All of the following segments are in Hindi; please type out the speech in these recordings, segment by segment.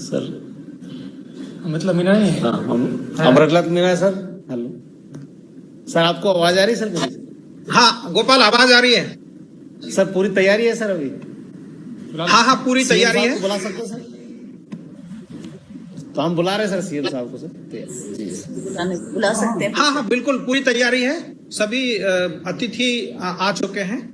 सर मतलब मीना नहीं है। हाँ, अमरलाल मीना है सर। हेलो सर, आपको आवाज आ रही है सर मेरी? हाँ गोपाल, आवाज आ रही है सर। पूरी तैयारी है सर अभी? हाँ हाँ, पूरी तैयारी है। बुला सकते सर? तो हम बुला रहे हैं सर सीएम साहब को सर। बुला सकते हैं? हाँ हाँ, बिल्कुल पूरी तैयारी है। सभी अतिथि आ चुके हैं।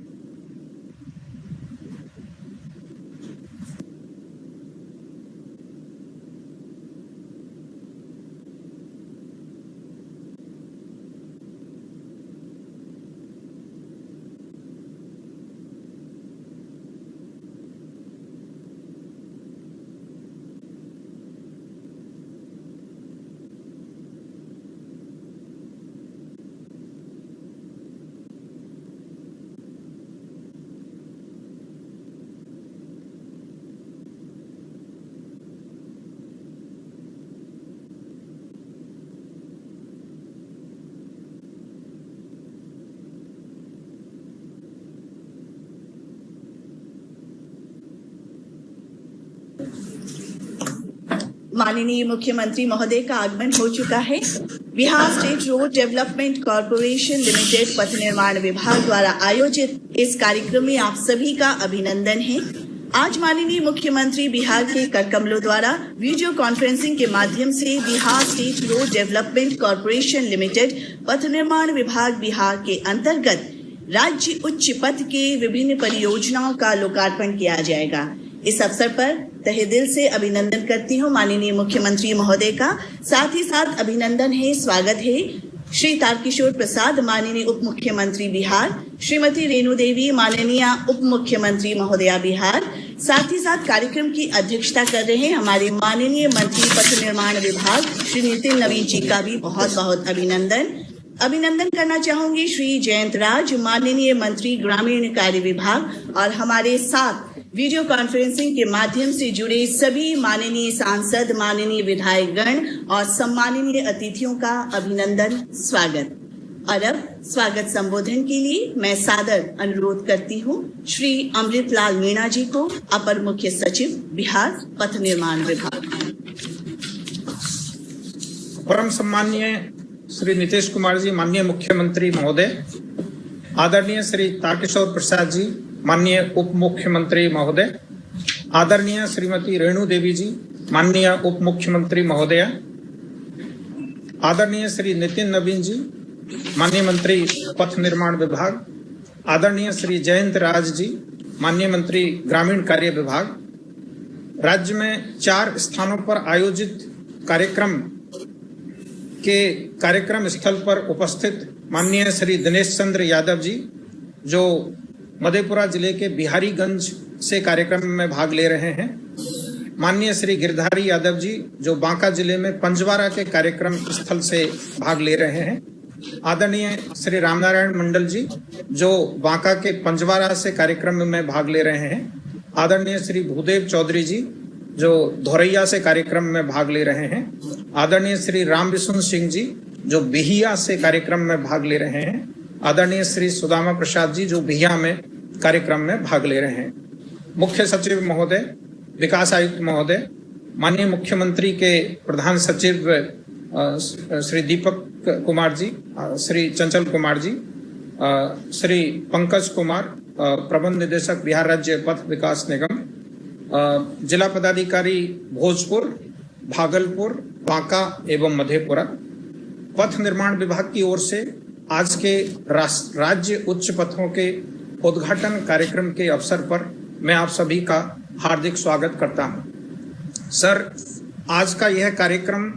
माननीय मुख्यमंत्री महोदय का आगमन हो चुका है। Bihar state road development corporation limited पथ निर्माण विभाग द्वारा आयोजित इस कार्यक्रम में आप सभी का अभिनंदन है। आज माननीय मुख्यमंत्री बिहार के कर कमलों द्वारा वीडियो कॉन्फ्रेंसिंग के माध्यम से Bihar state road development corporation limited पथ निर्माण विभाग बिहार के अंतर्गत राज्य उच्च पथ के विभिन्न परियोजनाओं का लोकार्पण किया जाएगा। इस अवसर पर तहे दिल से अभिनंदन करती हूँ माननीय मुख्यमंत्री महोदय का। साथ ही साथ अभिनंदन है, स्वागत है श्री तारकिशोर प्रसाद माननीय उप मुख्यमंत्री बिहार, श्रीमती रेणु देवी माननीय उप मुख्यमंत्री महोदया बिहार। साथ ही साथ कार्यक्रम की अध्यक्षता कर रहे हैं हमारे माननीय मंत्री पथ निर्माण विभाग श्री नितिन नवीन जी का भी बहुत बहुत अभिनंदन करना चाहूंगी श्री जयंत राज माननीय मंत्री ग्रामीण कार्य विभाग और हमारे साथ वीडियो कॉन्फ्रेंसिंग के माध्यम से जुड़े सभी माननीय सांसद, माननीय विधायक गण और सम्माननीय अतिथियों का अभिनंदन, स्वागत। और अब स्वागत संबोधन के लिए मैं सादर अनुरोध करती हूँ श्री अमृतलाल मीणा जी को, अपर मुख्य सचिव बिहार पथ निर्माण विभाग। परम सम्माननीय श्री नीतीश कुमार जी माननीय मुख्यमंत्री महोदय, आदरणीय श्री तारकिशोर प्रसाद जी माननीय उप मुख्यमंत्री महोदय, आदरणीय श्रीमती रेणु देवी जी माननीय उप मुख्यमंत्री महोदया, आदरणीय श्री नितिन नवीन जी माननीय मंत्री पथ निर्माण विभाग, आदरणीय श्री जयंत राज जी माननीय मंत्री ग्रामीण कार्य विभाग। राज्य में 4 स्थानों पर आयोजित कार्यक्रम स्थल पर उपस्थित माननीय श्री दिनेश चंद्र यादव जी जो मधेपुरा जिले के बिहारीगंज से कार्यक्रम में भाग ले रहे हैं, माननीय श्री गिरधारी यादव जी जो बांका जिले में पंजवारा के कार्यक्रम स्थल से भाग ले रहे हैं, आदरणीय श्री रामनारायण मंडल जी जो बांका के पंजवारा से कार्यक्रम में भाग ले रहे हैं, आदरणीय श्री भूदेव चौधरी जी जो धोरैया से कार्यक्रम में भाग ले रहे हैं, आदरणीय श्री राम विष्णु सिंह जी जो बिहिया से कार्यक्रम में भाग ले रहे हैं, आदरणीय श्री सुदामा प्रसाद जी जो बिहिया में कार्यक्रम में भाग ले रहे हैं। मुख्य सचिव महोदय, विकास आयुक्त महोदय, माननीय मुख्यमंत्री के प्रधान सचिव श्री दीपक कुमार जी, श्री चंचल कुमार जी, श्री पंकज कुमार, प्रबंध निदेशक बिहार राज्य पथ विकास निगम, जिला पदाधिकारी भोजपुर, भागलपुर, बांका एवं मधेपुरा, पथ निर्माण विभाग की ओर से आज के राज्य उच्च पथों के उद्घाटन कार्यक्रम के अवसर पर मैं आप सभी का हार्दिक स्वागत करता हूं। सर, आज का यह कार्यक्रम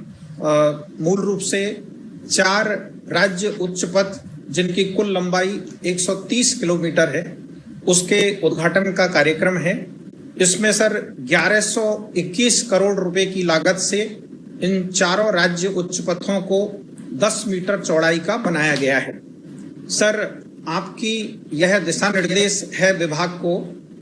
मूल रूप से 4 राज्य उच्च पथ जिनकी कुल लंबाई 130 किलोमीटर है उसके उद्घाटन का कार्यक्रम है। इसमें सर 1121 करोड़ रुपए की लागत से इन चारों राज्य उच्च पथों को 10 मीटर चौड़ाई का बनाया गया है। सर, आपकी यह दिशा निर्देश है विभाग को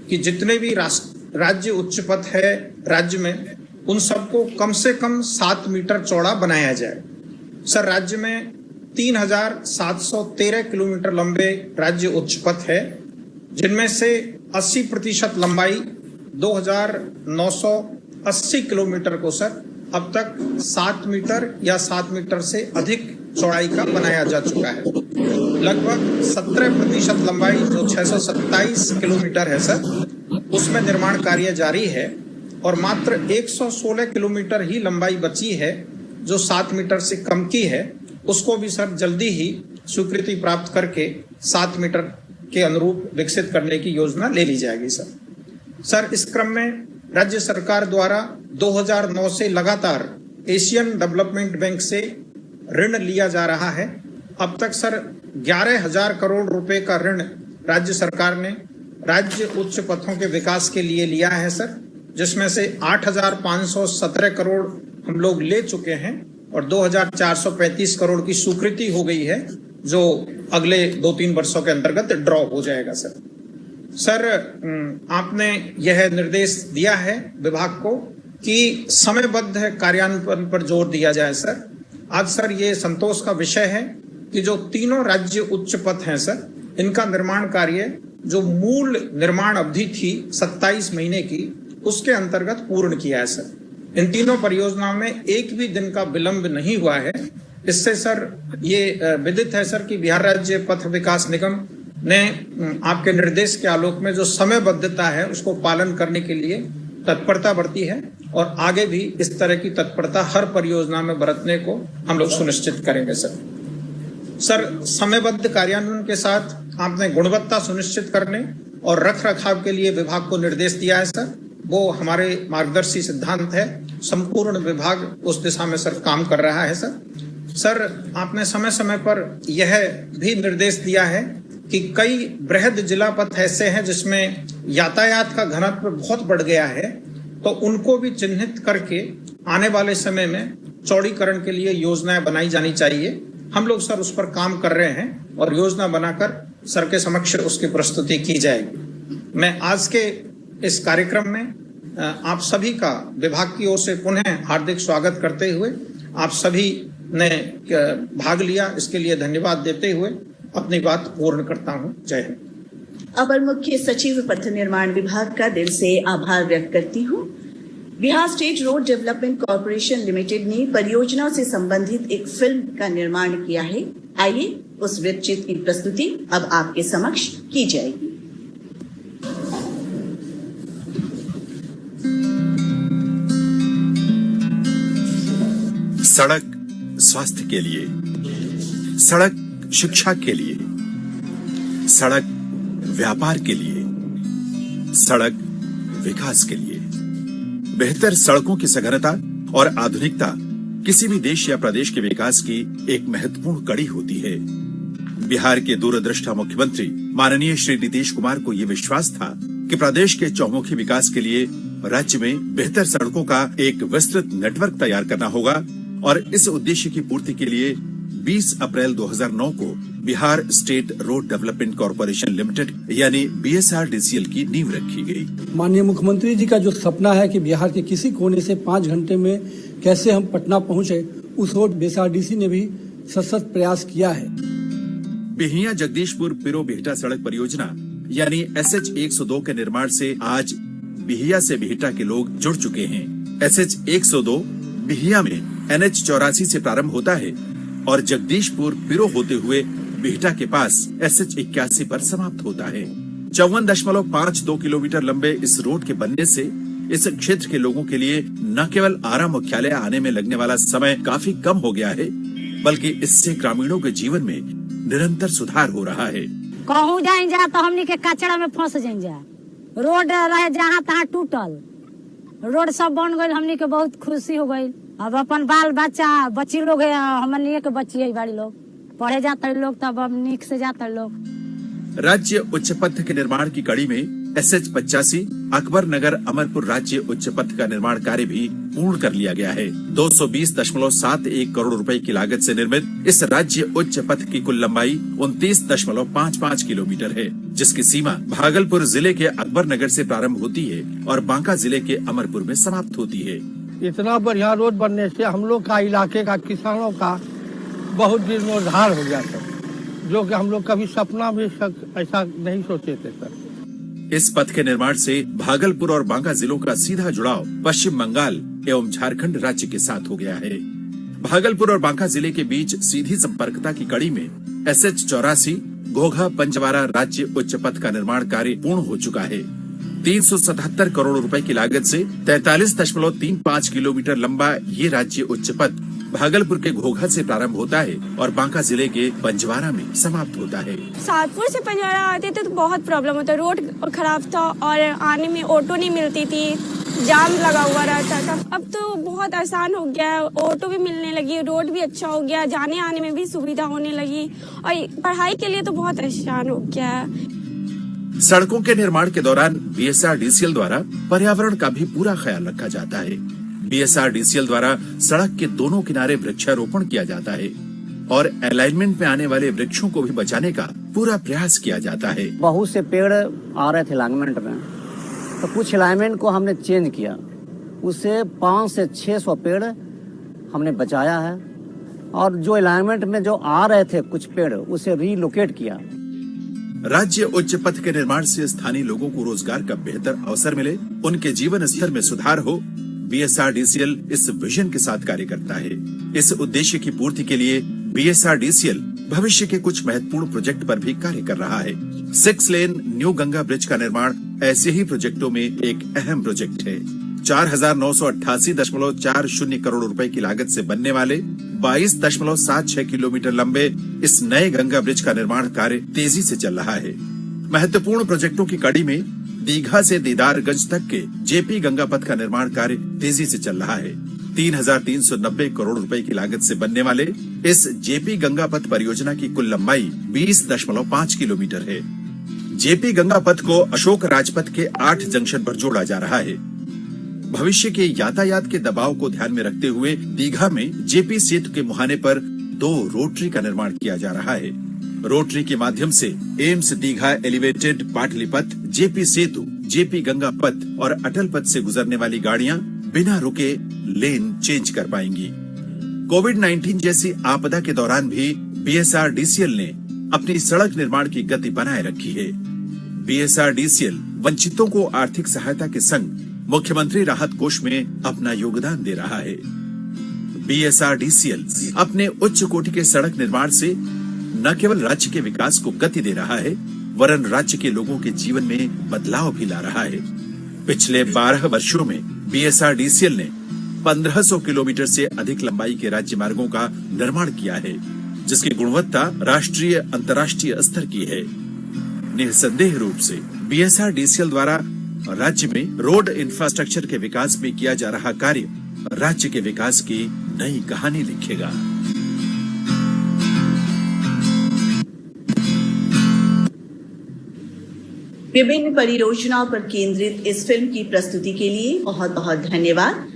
कि जितने भी राज्य उच्च पथ है राज्य में उन सबको कम से कम 7 मीटर चौड़ा बनाया जाए। सर, राज्य में 3713 किलोमीटर लंबे राज्य उच्च पथ है, जिनमें से 80% लंबाई 2980 किलोमीटर को सर अब तक 7 मीटर या 7 मीटर से अधिक चौड़ाई का बनाया जा चुका है। लगभग 17% लंबाई जो 627 किलोमीटर है सर, उसमें निर्माण कार्य जारी है और मात्र 116 किलोमीटर ही लंबाई बची है जो 7 मीटर से कम की है। उसको भी सर जल्दी ही स्वीकृति प्राप्त करके 7 मीटर के अनुरूप विकसित करने की योजना ले ली जाएगी। सर, इस क्रम में राज्य सरकार द्वारा 2009 से लगातार एशियन डेवलपमेंट बैंक से ऋण लिया जा रहा है। अब तक सर 11,000 करोड़ रुपए का ऋण राज्य सरकार ने राज्य उच्च पथों के विकास के लिए लिया है सर, जिसमें से 8,517 करोड़ हम लोग ले चुके हैं और 2,435 करोड़ की स्वीकृति हो गई है जो अगले 2-3 वर्षों के अंतर्गत ड्रॉ हो जाएगा। सर, आपने यह निर्देश दिया है विभाग को कि समयबद्ध कार्यान्वयन पर जोर दिया जाए। सर, आज सर ये संतोष का विषय है कि जो तीनों राज्य उच्च पथ हैं सर, इनका निर्माण कार्य जो मूल निर्माण अवधि थी 27 महीने की, उसके अंतर्गत पूर्ण किया है सर। इन तीनों परियोजनाओं में एक भी दिन का विलंब नहीं हुआ है। इससे सर ये विदित है सर कि बिहार राज्य पथ विकास निगम ने आपके निर्देश के आलोक में जो समयबद्धता है उसको पालन करने के लिए तत्परता बरती है और आगे भी इस तरह की तत्परता हर परियोजना में बरतने को हम लोग सुनिश्चित करेंगे। सर, समयबद्ध कार्यान्वयन के साथ आपने गुणवत्ता सुनिश्चित करने और रख रखाव के लिए विभाग को निर्देश दिया है सर। वो हमारे मार्गदर्शी सिद्धांत है। संपूर्ण विभाग उस दिशा में सर काम कर रहा है। सर, आपने समय समय पर यह भी निर्देश दिया है कि कई बृहद जिला पथ ऐसे हैं जिसमें यातायात का घनत्व बहुत बढ़ गया है, तो उनको भी चिन्हित करके आने वाले समय में चौड़ीकरण के लिए योजनाएं बनाई जानी चाहिए। हम लोग सर उस पर काम कर रहे हैं और योजना बनाकर सर के समक्ष उसकी प्रस्तुति की जाएगी। मैं आज के इस कार्यक्रम में आप सभी का विभाग की ओर से पुनः हार्दिक स्वागत करते हुए आप सभी ने भाग लिया, इसके लिए धन्यवाद देते हुए अपनी बात पूर्ण करता हूं। जय हिंद। अपर मुख्य सचिव पथ निर्माण विभाग का दिल से आभार व्यक्त करती हूं। Bihar state road development corporation limited ने परियोजना से संबंधित एक फिल्म का निर्माण किया है। आइए उस वृत्तचित्र की प्रस्तुति अब आपके समक्ष की जाएगी। सड़क स्वास्थ्य के लिए, सड़क शिक्षा के लिए, सड़क व्यापार के लिए, सड़क विकास के लिए। बेहतर सड़कों की सघनता और आधुनिकता किसी भी देश या प्रदेश के विकास की एक महत्वपूर्ण कड़ी होती है। बिहार के दूरदृष्टा मुख्यमंत्री माननीय श्री नीतीश कुमार को यह विश्वास था कि प्रदेश के चौमुखी विकास के लिए राज्य में बेहतर सड़कों का एक विस्तृत नेटवर्क तैयार करना होगा और इस उद्देश्य की पूर्ति के लिए 20 अप्रैल 2009 को Bihar state road development corporation limited यानी BSRDCL की नींव रखी गई। माननीय मुख्यमंत्री जी का जो सपना है कि बिहार के किसी कोने से 5 घंटे में कैसे हम पटना पहुंचे, उस ओर BSRDC ने भी सशक्त प्रयास किया है। बिहिया जगदीशपुर पिरो बिहटा सड़क परियोजना यानी SH 102 के निर्माण से आज बिहिया से बिहटा के लोग जुड़ चुके हैं। SH 102 बिहिया में NH 84 से प्रारंभ होता है और जगदीशपुर पिरो होते हुए बिहटा के पास SH 81 पर समाप्त होता है। 54.52 किलोमीटर लंबे इस रोड के बनने से इस क्षेत्र के लोगों के लिए न केवल आरा मुख्यालय आने में लगने वाला समय काफी कम हो गया है, बल्कि इससे ग्रामीणों के जीवन में निरंतर सुधार हो रहा है। कहूँ जाए जा तो हमनी के कचरा में फंस जाए, रोड रहे जहाँ तहाँ टूटल, रोड सब बन गई, हमनी के बहुत खुशी हो गई। अब अपन बाल बच्चा बच्ची लोग है, हमनी के बच्ची है बाड़ी लोग पढ़े जाते लोग, तब अब निक से जाते लोग। राज्य उच्च पथ के निर्माण की कड़ी में SH 85 अकबर नगर अमरपुर राज्य उच्च पथ का निर्माण कार्य भी पूर्ण कर लिया गया है। 220.71 करोड़ रुपए की लागत से निर्मित इस राज्य उच्च पथ की कुल लंबाई 29.55 किलोमीटर है, जिसकी सीमा भागलपुर जिले के अकबर नगर से प्रारंभ होती है और बांका जिले के अमरपुर में समाप्त होती है। इतना बढ़िया रोड बनने से हम लोग का इलाके का किसानों का बहुत जीर्णोद्धार हो गया सर, जो कि हम लोग कभी सपना भी ऐसा नहीं सोचे थे सर। इस पथ के निर्माण से भागलपुर और बांका जिलों का सीधा जुड़ाव पश्चिम बंगाल एवं झारखंड राज्य के साथ हो गया है। भागलपुर और बांका जिले के बीच सीधी संपर्कता की कड़ी में SH 84 घोघा पंजवारा राज्य उच्च पथ का निर्माण कार्य पूर्ण हो चुका है। 377 करोड़ रुपए की लागत से 43.35 किलोमीटर लंबा ये राज्य उच्च पथ भागलपुर के घोघा से प्रारंभ होता है और बांका जिले के पंजवारा में समाप्त होता है। सातपुर से पंजवारा आते थे तो बहुत प्रॉब्लम होता, रोड खराब था और आने में ऑटो नहीं मिलती थी, जाम लगा हुआ रहता था। अब तो बहुत आसान हो गया है, ऑटो भी मिलने लगी, रोड भी अच्छा हो गया, जाने आने में भी सुविधा होने लगी और पढ़ाई के लिए तो बहुत आसान हो गया है। सड़कों के निर्माण के दौरान BSRDCL द्वारा पर्यावरण का भी पूरा ख्याल रखा जाता है। BSRDCL द्वारा सड़क के दोनों किनारे वृक्षारोपण किया जाता है और अलाइनमेंट में आने वाले वृक्षों को भी बचाने का पूरा प्रयास किया जाता है। बहुत से पेड़ आ रहे थे अलाइनमेंट में, तो कुछ अलाइनमेंट को हमने चेंज किया, उससे 500 से 600 पेड़ हमने बचाया है और जो अलाइनमेंट में जो आ रहे थे कुछ पेड़ उसे रीलोकेट किया। राज्य उच्च पथ के निर्माण से स्थानीय लोगों को रोजगार का बेहतर अवसर मिले, उनके जीवन स्तर में सुधार हो, BSRDCL इस विजन के साथ कार्य करता है। इस उद्देश्य की पूर्ति के लिए BSRDCL भविष्य के कुछ महत्वपूर्ण प्रोजेक्ट पर भी कार्य कर रहा है। 6 लेन न्यू गंगा ब्रिज का निर्माण ऐसे ही प्रोजेक्टों में एक अहम प्रोजेक्ट है। 4,988.40 करोड़ रुपए की लागत से बनने वाले 22.76 किलोमीटर लंबे इस नए गंगा ब्रिज का निर्माण कार्य तेजी से चल रहा है। महत्वपूर्ण प्रोजेक्टों की कड़ी में दीघा से दीदारगंज तक के JP गंगा पथ का निर्माण कार्य तेजी से चल रहा है। 3,390 करोड़ रुपए की लागत से बनने वाले इस JP गंगा पथ परियोजना की कुल लंबाई 20.5 किलोमीटर है। JP गंगा पथ को अशोक राजपथ के 8 जंक्शन पर जोड़ा जा रहा है। भविष्य के यातायात के दबाव को ध्यान में रखते हुए दीघा में JP सेतु के मुहाने पर 2 रोटरी का निर्माण किया जा रहा है। रोटरी के माध्यम से एम्स दीघा एलिवेटेड पाटलिपथ, JP सेतु, JP गंगा पथ और अटल पथ से गुजरने वाली गाड़ियां बिना रुके लेन चेंज कर पाएंगी। कोविड-19 जैसी आपदा के दौरान भी BSRDCL ने अपनी सड़क निर्माण की गति बनाए रखी है। BSRDCL वंचितों को आर्थिक सहायता के संग मुख्यमंत्री राहत कोष में अपना योगदान दे रहा है। BSRDCL अपने उच्च कोटि के सड़क निर्माण से न केवल राज्य के विकास को गति दे रहा है, वरन राज्य के लोगों के जीवन में बदलाव भी ला रहा है। पिछले 12 वर्षों में BSRDCL ने 1500 किलोमीटर से अधिक लंबाई के राज्य मार्गों का निर्माण किया है, जिसकी गुणवत्ता राष्ट्रीय अंतर्राष्ट्रीय स्तर की है। निसंदेह रूप से BSRDCL द्वारा राज्य में रोड इंफ्रास्ट्रक्चर के विकास में किया जा रहा कार्य राज्य के विकास की नई कहानी लिखेगा। विभिन्न परियोजनाओं पर केंद्रित इस फिल्म की प्रस्तुति के लिए बहुत बहुत धन्यवाद।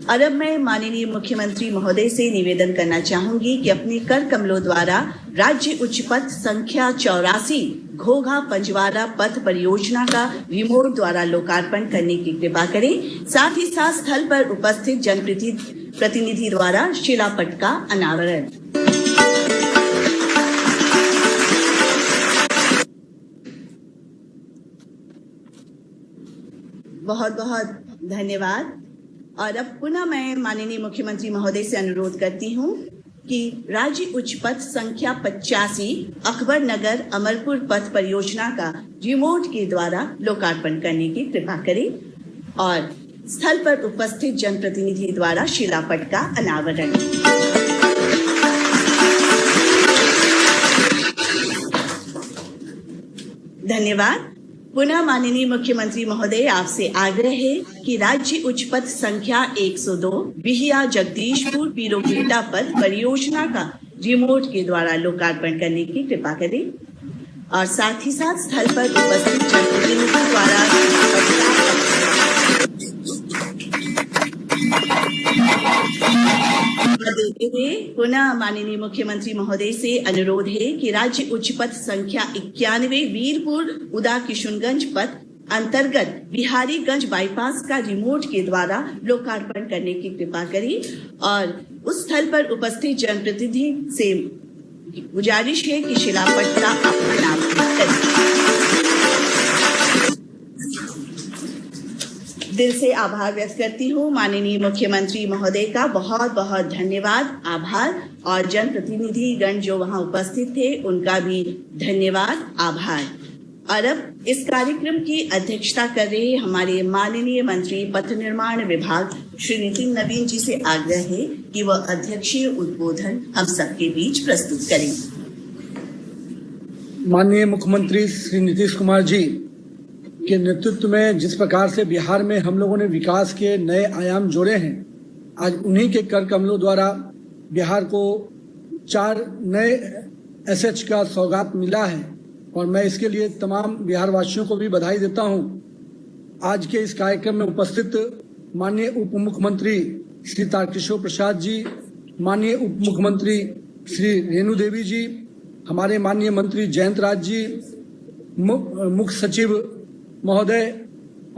और अब मैं माननीय मुख्यमंत्री महोदय से निवेदन करना चाहूंगी कि अपने कर कमलों द्वारा राज्य उच्च पथ संख्या 84 घोघा पंजवारा पथ परियोजना का रिमोट द्वारा लोकार्पण करने की कृपा करें। साथ ही साथ स्थल पर उपस्थित जनप्रतिनिधि द्वारा शिलापट का अनावरण। बहुत बहुत धन्यवाद। और अब पुनः मैं माननीय मुख्यमंत्री महोदय से अनुरोध करती हूँ कि राज्य उच्च पथ संख्या 85 अकबर नगर अमरपुर पथ परियोजना का रिमोट के द्वारा लोकार्पण करने की कृपा करें और स्थल पर उपस्थित जनप्रतिनिधि द्वारा शिलापट का अनावरण। धन्यवाद। पुनः माननीय मुख्यमंत्री महोदय, आपसे आग्रह है कि राज्य उच्च पथ संख्या 102 बिहिया जगदीशपुर पीरोकेटा पथ परियोजना का रिमोट के द्वारा लोकार्पण करने की कृपा करें और साथ ही साथ स्थल पर उपस्थित जनप्रतिनिधि द्वारा देते हुए पुनः माननीय मुख्यमंत्री महोदय से अनुरोध है कि राज्य उच्च पथ संख्या 91 वीरपुर उदा किशुनगंज पथ अंतर्गत बिहारीगंज बाईपास का रिमोट के द्वारा लोकार्पण करने की कृपा करें और उस स्थल पर उपस्थित जनप्रतिनिधि से गुजारिश है कि शिलापट का अनावरण करें। दिल से आभार व्यक्त करती हूँ माननीय मुख्यमंत्री महोदय का बहुत बहुत धन्यवाद, आभार। और जनप्रतिनिधि गण जो वहाँ उपस्थित थे उनका भी धन्यवाद, आभार। और अब इस कार्यक्रम की अध्यक्षता कर रहे हमारे माननीय मंत्री पथ निर्माण विभाग श्री नितिन नवीन जी से आग्रह है कि वह अध्यक्षीय उद्बोधन हम सबके बीच प्रस्तुत करें। माननीय मुख्यमंत्री श्री नीतीश कुमार जी के नेतृत्व में जिस प्रकार से बिहार में हम लोगों ने विकास के नए आयाम जोड़े हैं, आज उन्हीं के कर कमलों द्वारा बिहार को 4 नए एसएच का सौगात मिला है और मैं इसके लिए तमाम बिहार वासियों को भी बधाई देता हूं। आज के इस कार्यक्रम में उपस्थित माननीय उप मुख्यमंत्री श्री तारकिशोर प्रसाद जी, माननीय उप मुख्यमंत्री श्री रेणु देवी जी, हमारे माननीय मंत्री जयंत राज जी, मुख्य सचिव महोदय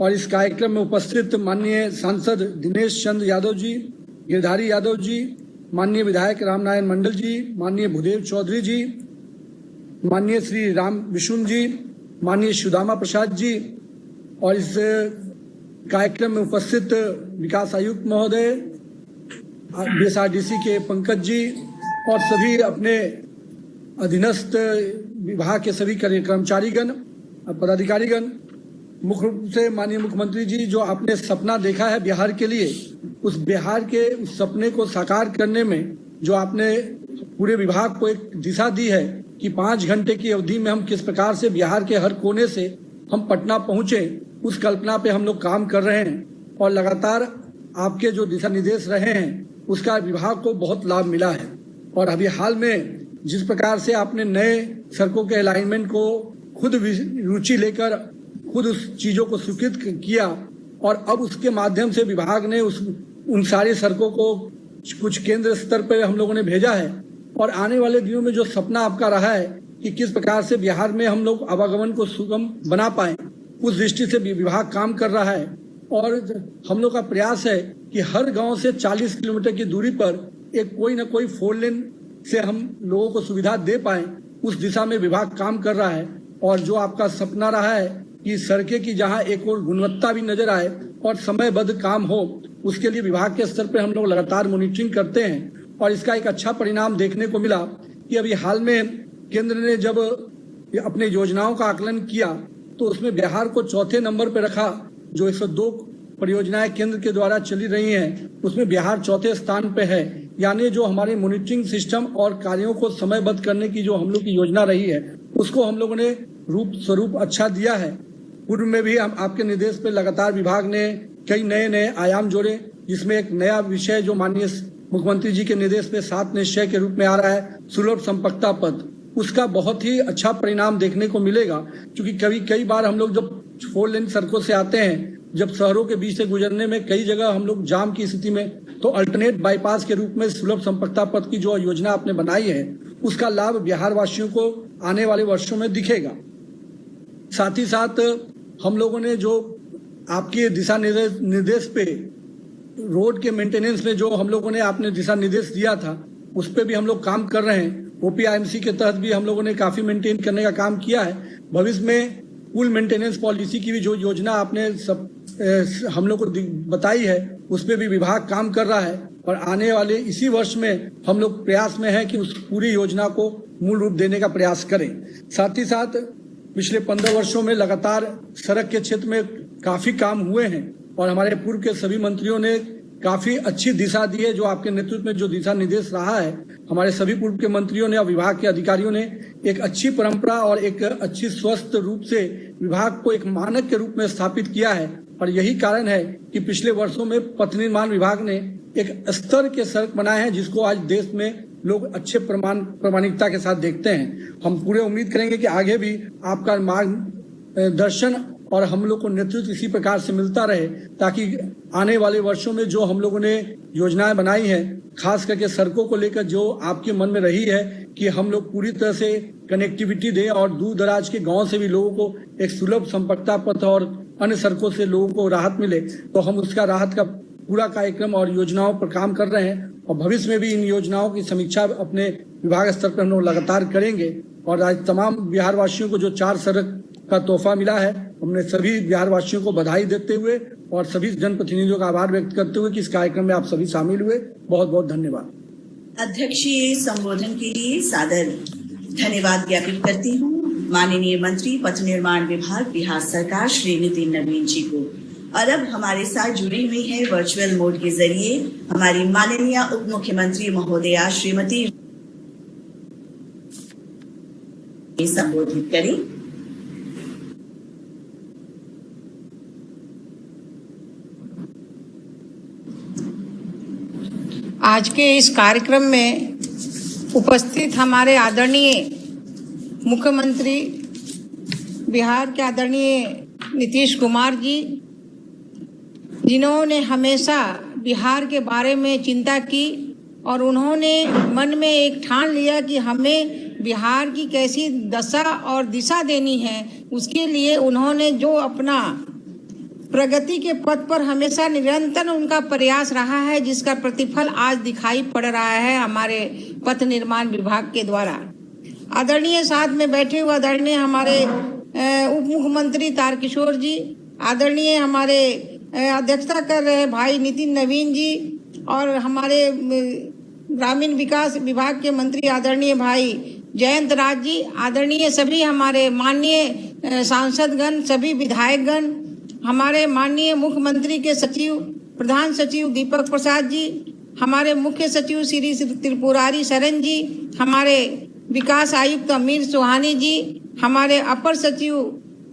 और इस कार्यक्रम में उपस्थित माननीय सांसद दिनेश चंद्र यादव जी, गिरधारी यादव जी, माननीय विधायक रामनारायण मंडल जी, माननीय भूदेव चौधरी जी, माननीय श्री राम विशुन जी, माननीय सुदामा प्रसाद जी और इस कार्यक्रम में उपस्थित विकास आयुक्त महोदय, बीएसआरडीसी के पंकज जी और सभी अपने अधीनस्थ विभाग के सभी कर्मचारीगण, पदाधिकारीगण, मुख्य रूप से माननीय मुख्यमंत्री जी जो आपने सपना देखा है बिहार के लिए, उस बिहार के उस सपने को साकार करने में जो आपने पूरे विभाग को एक दिशा दी है कि 5 घंटे की अवधि में हम किस प्रकार से बिहार के हर कोने से हम पटना पहुंचे, उस कल्पना पे हम लोग काम कर रहे हैं और लगातार आपके जो दिशा निर्देश रहे हैं उसका विभाग को बहुत लाभ मिला है। और अभी हाल में जिस प्रकार से आपने नए सड़कों के अलाइनमेंट को खुद रुचि लेकर खुद उस चीजों को स्वीकृत किया और अब उसके माध्यम से विभाग ने उन सारी सड़कों को कुछ केंद्र स्तर पर हम लोगों ने भेजा है और आने वाले दिनों में जो सपना आपका रहा है कि किस प्रकार से बिहार में हम लोग आवागमन को सुगम बना पाए, उस दृष्टि से विभाग काम कर रहा है। और हम लोग का प्रयास है कि हर गांव से 40 किलोमीटर की दूरी पर एक कोई न कोई 4 लेन से हम लोगों को सुविधा दे पाए, उस दिशा में विभाग काम कर रहा है। और जो आपका सपना रहा है कि सड़कें की जहां एक और गुणवत्ता भी नजर आए और समयबद्ध काम हो, उसके लिए विभाग के स्तर पर हम लोग लगातार मॉनिटरिंग करते हैं और इसका एक अच्छा परिणाम देखने को मिला कि अभी हाल में केंद्र ने जब अपने योजनाओं का आकलन किया तो उसमें बिहार को 4थे नंबर पर रखा। जो 102 परियोजनाएं केंद्र के द्वारा चली रही हैं उसमें बिहार 4थे स्थान पे है। यानी जो हमारे मॉनिटरिंग सिस्टम और कार्यों को समयबद्ध करने की जो हम लोग की योजना रही है उसको हम लोगों ने रूप स्वरूप अच्छा दिया है। पूर्व में भी हम आपके निर्देश पे लगातार विभाग ने कई नए आयाम जोड़े, जिसमें एक नया विषय जो माननीय मुख्यमंत्री जी के निर्देश पे 7 निश्चय के रूप में आ रहा है, सुलभ संपर्कता पथ, उसका बहुत ही अच्छा परिणाम देखने को मिलेगा। क्योंकि कई बार हम लोग जब 4 लेन सड़कों से आते हैं, जब शहरों के बीच से गुजरने में कई जगह हम लोग जाम की स्थिति में, तो अल्टरनेट बाईपास के रूप में सुलभ संपर्कता पथ की जो योजना आपने बनाई है उसका लाभ बिहार वासियों को आने वाले वर्षों में दिखेगा। साथ ही साथ हम लोगों ने जो आपके दिशा निर्देश पे रोड के मेंटेनेंस में जो हम लोगों ने आपने दिशा निर्देश दिया था उस पे भी हम लोग काम कर रहे हैं। ओपीआईएमसी के तहत भी हम लोगों ने काफी मेंटेन करने का काम किया है। भविष्य में पूल मेंटेनेंस पॉलिसी की भी जो योजना आपने हम लोग को बताई है, उस पर भी विभाग काम कर रहा है और आने वाले इसी वर्ष में हम लोग प्रयास में है कि उस पूरी योजना को मूल रूप देने का प्रयास करें। साथ ही साथ पिछले 15 वर्षों में लगातार सड़क के क्षेत्र में काफी काम हुए हैं और हमारे पूर्व के सभी मंत्रियों ने काफी अच्छी दिशा दी है। जो आपके नेतृत्व में जो दिशा निर्देश रहा है, हमारे सभी पूर्व के मंत्रियों ने और विभाग के अधिकारियों ने एक अच्छी परंपरा और एक अच्छी स्वस्थ रूप से विभाग को एक मानक के रूप में स्थापित किया है। और यही कारण है कि पिछले वर्षों में पथ निर्माण विभाग ने एक स्तर के सड़क बनाए हैं, जिसको आज देश में लोग अच्छे प्रामाणिकता के साथ देखते हैं। हम पूरे उम्मीद करेंगे कि आगे भी आपका मार्गदर्शन और हम लोग को नेतृत्व इसी प्रकार से मिलता रहे, ताकि आने वाले वर्षों में जो हम लोगों ने योजनाएं बनाई हैं, खास करके सड़कों को लेकर जो आपके मन में रही है कि हम लोग पूरी तरह से कनेक्टिविटी दें और दूर दराज के गांव से भी लोगों को एक सुलभ संपर्कता पथ और अन्य सड़कों से लोगों को राहत मिले, तो हम उसका राहत का पूरा कार्यक्रम और योजनाओं पर काम कर रहे हैं और भविष्य में भी इन योजनाओं की समीक्षा अपने विभाग स्तर पर हम लोग लगातार करेंगे। और आज तमाम बिहार वासियों को जो 4 सड़क का तोहफा मिला है, हमने सभी बिहार वासियों को बधाई देते हुए और सभी जनप्रतिनिधियों का आभार व्यक्त करते हुए कि इस कार्यक्रम में आप सभी शामिल हुए, बहुत बहुत धन्यवाद। अध्यक्षीय संबोधन के लिए सादर धन्यवाद ज्ञापित करती हूँ माननीय मंत्री पथ निर्माण विभाग बिहार सरकार श्री नितिन नवीन जी को। और अब हमारे साथ जुड़ी हुई है वर्चुअल मोड के जरिए हमारी माननीय उप मुख्यमंत्री महोदया श्रीमती संबोधित करें। आज के इस कार्यक्रम में उपस्थित हमारे आदरणीय मुख्यमंत्री बिहार के आदरणीय नीतीश कुमार जी, जिन्होंने हमेशा बिहार के बारे में चिंता की और उन्होंने मन में एक ठान लिया कि हमें बिहार की कैसी दशा और दिशा देनी है, उसके लिए उन्होंने जो अपना प्रगति के पथ पर हमेशा निरंतर उनका प्रयास रहा है, जिसका प्रतिफल आज दिखाई पड़ रहा है हमारे पथ निर्माण विभाग के द्वारा। आदरणीय साथ में बैठे हुए आदरणीय हमारे उप मुख्यमंत्री तारकिशोर जी, आदरणीय हमारे अध्यक्षता कर रहे भाई नितिन नवीन जी और हमारे ग्रामीण विकास विभाग के मंत्री आदरणीय भाई जयंत राज जी, आदरणीय सभी हमारे माननीय सांसदगण, सभी विधायकगण, हमारे माननीय मुख्यमंत्री के सचिव प्रधान सचिव दीपक प्रसाद जी, हमारे मुख्य सचिव श्री त्रिपुरारी शरण जी, हमारे विकास आयुक्त अमीर सुहानी जी, हमारे अपर सचिव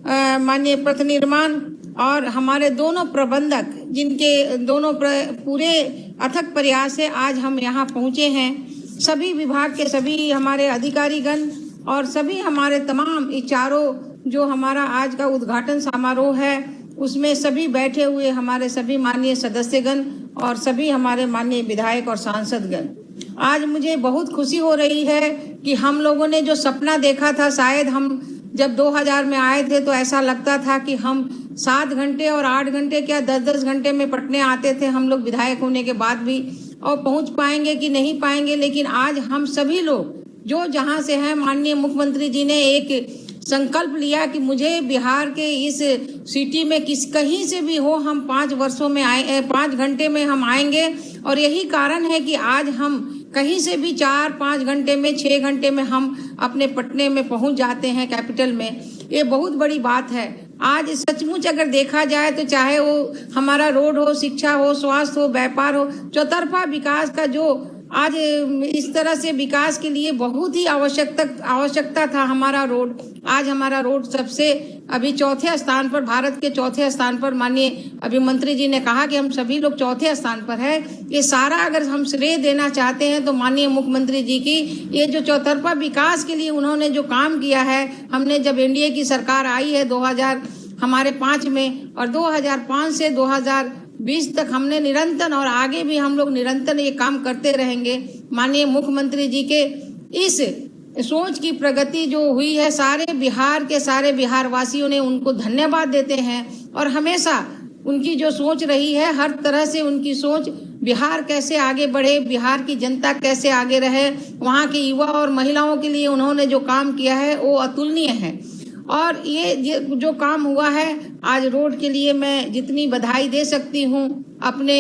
माननीय पथ निर्माण और हमारे दोनों प्रबंधक, जिनके दोनों पूरे अथक प्रयास से आज हम यहाँ पहुँचे हैं, सभी विभाग के सभी हमारे अधिकारीगण और सभी हमारे तमाम चारों जो हमारा आज का उद्घाटन समारोह है, उसमें सभी बैठे हुए हमारे सभी माननीय सदस्यगण और सभी हमारे माननीय विधायक और सांसदगण, आज मुझे बहुत खुशी हो रही है कि हम लोगों ने जो सपना देखा था, शायद हम जब 2000 में आए थे तो ऐसा लगता था कि हम 7 घंटे और 8 घंटे क्या 10-10 घंटे में पटने आते थे हम लोग विधायक होने के बाद भी, और पहुंच पाएंगे कि नहीं पाएंगे। लेकिन आज हम सभी लोग जो जहां से हैं, माननीय मुख्यमंत्री जी ने एक संकल्प लिया कि मुझे बिहार के इस सिटी में कहीं से भी हो, हम 5 वर्षों में 5 घंटे में हम आएंगे। और यही कारण है कि आज हम कहीं से भी 4-5 घंटे में 6 घंटे में हम अपने पटने में पहुंच जाते हैं, कैपिटल में। ये बहुत बड़ी बात है। आज सचमुच अगर देखा जाए तो चाहे वो हमारा रोड हो, शिक्षा हो, स्वास्थ्य हो, व्यापार हो, चौतरफा विकास का जो आज इस तरह से विकास के लिए बहुत ही आवश्यकता था हमारा रोड, आज हमारा रोड सबसे अभी 4थे स्थान पर, भारत के 4थे स्थान पर, माननीय अभी मंत्री जी ने कहा कि हम सभी लोग 4थे स्थान पर है। ये सारा अगर हम श्रेय देना चाहते हैं तो माननीय मुख्यमंत्री जी की ये जो चौतरफा विकास के लिए उन्होंने जो काम किया है, हमने जब एनडीए की सरकार आई है 2005 में और 2005 से 2020 तक हमने निरंतर और आगे भी हम लोग निरंतर ये काम करते रहेंगे। माननीय मुख्यमंत्री जी के इस सोच की प्रगति जो हुई है, सारे बिहार के सारे बिहार वासियों ने उनको धन्यवाद देते हैं और हमेशा उनकी जो सोच रही है, हर तरह से उनकी सोच बिहार कैसे आगे बढ़े, बिहार की जनता कैसे आगे रहे, वहाँ के युवा और महिलाओं के लिए उन्होंने जो काम किया है वो अतुलनीय है। और ये जो काम हुआ है आज रोड के लिए मैं जितनी बधाई दे सकती हूँ अपने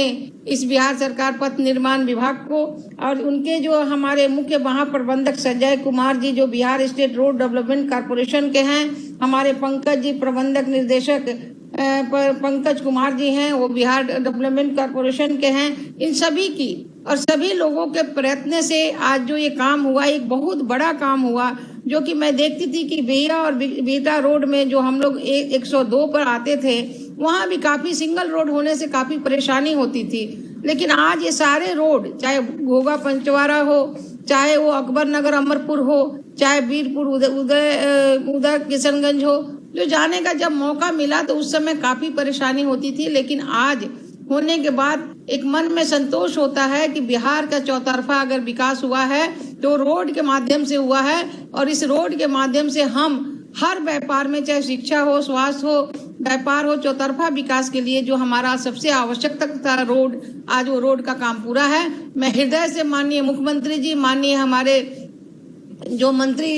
इस बिहार सरकार पथ निर्माण विभाग को और उनके जो हमारे मुख्य महाप्रबंधक संजय कुमार जी जो Bihar state road development corporation के हैं, हमारे पंकज जी प्रबंधक निर्देशक पंकज कुमार जी हैं वो बिहार डेवलपमेंट कॉर्पोरेशन के हैं, इन सभी की और सभी लोगों के प्रयत्न से आज जो ये काम हुआ एक बहुत बड़ा काम हुआ। जो कि मैं देखती थी कि बेया और बीटा रोड में जो हम लोग 102 पर आते थे वहां भी काफी सिंगल रोड होने से काफी परेशानी होती थी, लेकिन आज ये सारे रोड चाहे घोगा पंचवारा हो, चाहे वो अकबर नगर अमरपुर हो, चाहे बीरपुर उदय किशनगंज हो, जो जाने का जब मौका मिला तो उस समय काफी परेशानी होती थी, लेकिन आज होने के बाद एक मन में संतोष होता है कि बिहार का चौतरफा अगर विकास हुआ है तो रोड के माध्यम से हुआ है और इस रोड के माध्यम से हम हर व्यापार में चाहे शिक्षा हो, स्वास्थ्य हो, व्यापार हो, चौतरफा विकास के लिए जो हमारा सबसे आवश्यक था रोड, आज वो रोड का काम पूरा है। मैं हृदय से माननीय मुख्यमंत्री जी, माननीय हमारे जो मंत्री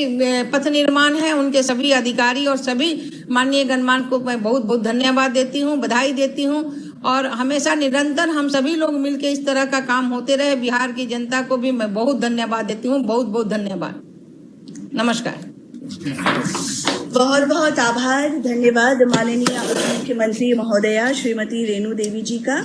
पथ निर्माण है उनके सभी अधिकारी और सभी माननीय गणमान्य को मैं बहुत बहुत धन्यवाद देती हूँ, बधाई देती हूँ और हमेशा निरंतर हम सभी लोग मिलकर इस तरह का काम होते रहे। बिहार की जनता को भी मैं बहुत धन्यवाद देती हूँ, बहुत बहुत धन्यवाद। नमस्कार। बहुत बहुत आभार, धन्यवाद माननीय उप मुख्यमंत्री महोदया श्रीमती रेणु देवी जी का।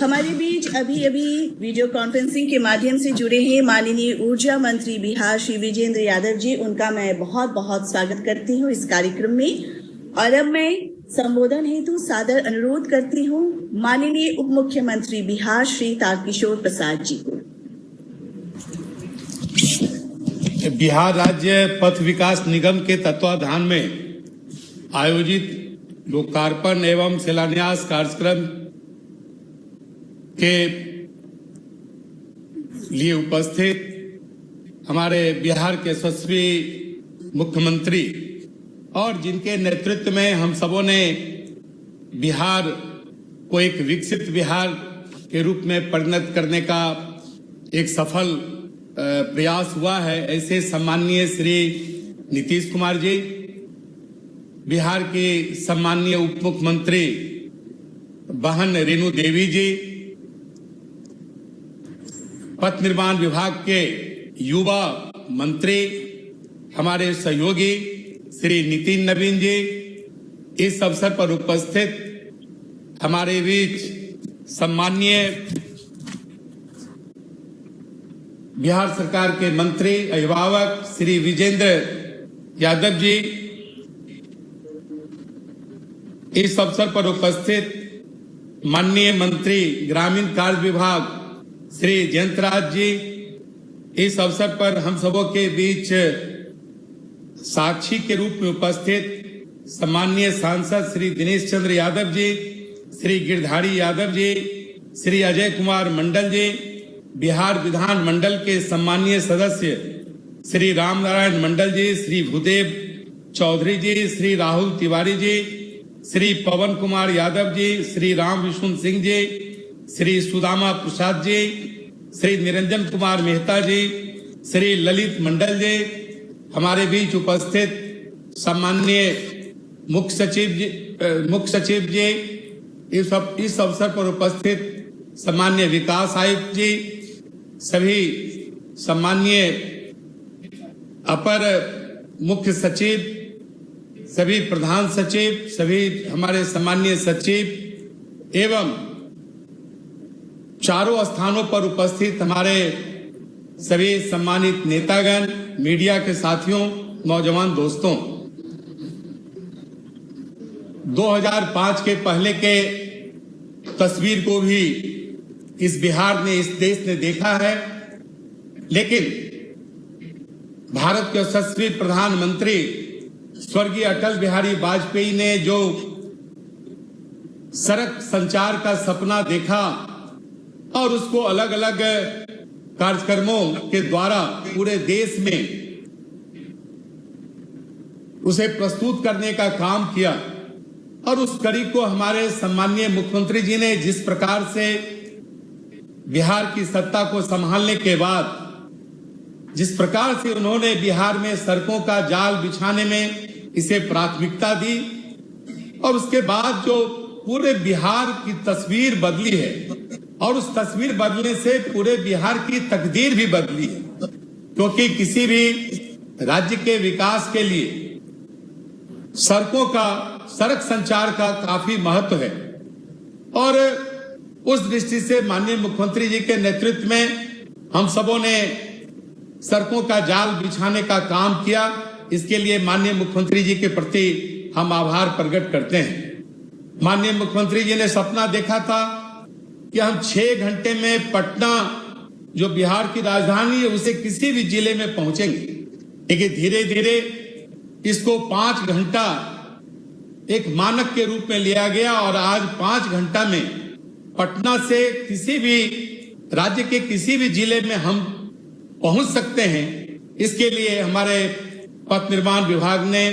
हमारे बीच अभी अभी वीडियो कॉन्फ्रेंसिंग के माध्यम से जुड़े हैं माननीय ऊर्जा मंत्री बिहार श्री विजेंद्र यादव जी, उनका मैं बहुत बहुत स्वागत करती हूँ इस कार्यक्रम में। और अब मैं संबोधन हेतु सादर अनुरोध करती हूँ माननीय उप मुख्यमंत्री बिहार श्री तारकिशोर प्रसाद जी को। बिहार राज्य पथ विकास निगम के तत्वाधान में आयोजित लोकार्पण एवं शिलान्यास कार्यक्रम के लिए उपस्थित हमारे बिहार के यशस्वी मुख्यमंत्री और जिनके नेतृत्व में हम सबों ने बिहार को एक विकसित बिहार के रूप में परिणत करने का एक सफल प्रयास हुआ है, ऐसे सम्माननीय श्री नीतीश कुमार जी, बिहार की सम्माननीय उप मुख्यमंत्री बहन रेणु देवी जी, पथ निर्माण विभाग के युवा मंत्री हमारे सहयोगी श्री नितिन नवीन जी, इस अवसर पर उपस्थित हमारे बीच सम्माननीय बिहार सरकार के मंत्री अभिभावक श्री विजेंद्र यादव जी, इस अवसर पर उपस्थित माननीय मंत्री ग्रामीण कार्य विभाग श्री जयंतराज जी, इस अवसर पर हम सबों के बीच साक्षी के रूप में उपस्थित सम्माननीय सांसद श्री दिनेश चंद्र यादव जी, श्री गिरधारी यादव जी, श्री अजय कुमार मंडल जी, बिहार विधान मंडल के सम्माननीय सदस्य श्री राम नारायण मंडल जी, श्री भूदेव चौधरी जी, श्री राहुल तिवारी जी, श्री पवन कुमार यादव जी, श्री राम विष्णु सिंह जी, श्री सुदामा प्रसाद जी, श्री निरंजन कुमार मेहता जी, श्री ललित मंडल जी, हमारे बीच उपस्थित सम्माननीय मुख्य सचिव जी, इस अवसर पर उपस्थित सम्माननीय विकास आयुक्त जी, सभी सम्माननीय अपर मुख्य सचिव, सभी प्रधान सचिव, सभी हमारे सम्माननीय सचिव एवं चारों स्थानों पर उपस्थित हमारे सभी सम्मानित नेतागण, मीडिया के साथियों, नौजवान दोस्तों, 2005 के पहले के तस्वीर को भी इस बिहार ने, इस देश ने देखा है, लेकिन भारत के यशस्वी प्रधानमंत्री स्वर्गीय अटल बिहारी वाजपेयी ने जो सड़क संचार का सपना देखा और उसको अलग अलग कार्यक्रमों के द्वारा पूरे देश में उसे प्रस्तुत करने का काम किया और उस कड़ी को हमारे सम्माननीय मुख्यमंत्री जी ने जिस प्रकार से बिहार की सत्ता को संभालने के बाद जिस प्रकार से उन्होंने बिहार में सड़कों का जाल बिछाने में इसे प्राथमिकता दी और उसके बाद जो पूरे बिहार की तस्वीर बदली है और उस तस्वीर बदलने से पूरे बिहार की तकदीर भी बदली है, क्योंकि किसी भी राज्य के विकास के लिए सड़क संचार का काफी महत्व है। और उस दृष्टि से माननीय मुख्यमंत्री जी के नेतृत्व में हम सबों ने सड़कों का जाल बिछाने का काम किया। इसके लिए माननीय मुख्यमंत्री जी के प्रति हम आभार प्रकट करते हैं। माननीय मुख्यमंत्री जी ने सपना देखा था कि हम 6 घंटे में पटना, जो बिहार की राजधानी है, उसे किसी भी जिले में पहुंचेंगे, लेकिन धीरे धीरे इसको 5 घंटा एक मानक के रूप में लिया गया और आज 5 घंटा में पटना से किसी भी राज्य के किसी भी जिले में हम पहुंच सकते हैं। इसके लिए हमारे पथ निर्माण विभाग ने,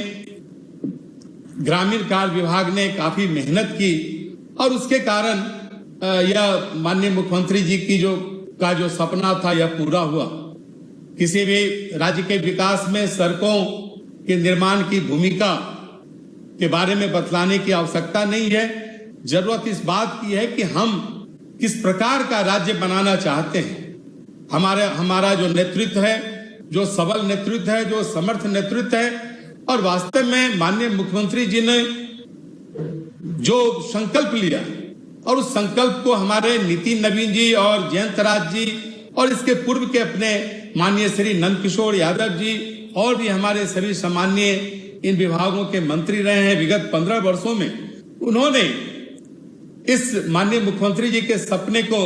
ग्रामीण कार्य विभाग ने काफी मेहनत की और उसके कारण यह माननीय मुख्यमंत्री जी की जो सपना था यह पूरा हुआ। किसी भी राज्य के विकास में सड़कों के निर्माण की भूमिका के बारे में बतलाने की आवश्यकता नहीं है। जरूरत इस बात की है कि हम किस प्रकार का राज्य बनाना चाहते हैं। हमारा जो नेतृत्व है, जो सबल नेतृत्व है, जो समर्थ नेतृत्व है, और वास्तव में माननीय मुख्यमंत्री जी ने जो संकल्प लिया और उस संकल्प को हमारे नितिन नवीन जी और जयंत राज जी और इसके पूर्व के अपने माननीय श्री नंदकिशोर यादव जी और भी हमारे सभी सम्माननीय इन विभागों के मंत्री रहे हैं विगत 15 वर्षों में, उन्होंने इस माननीय मुख्यमंत्री जी के सपने को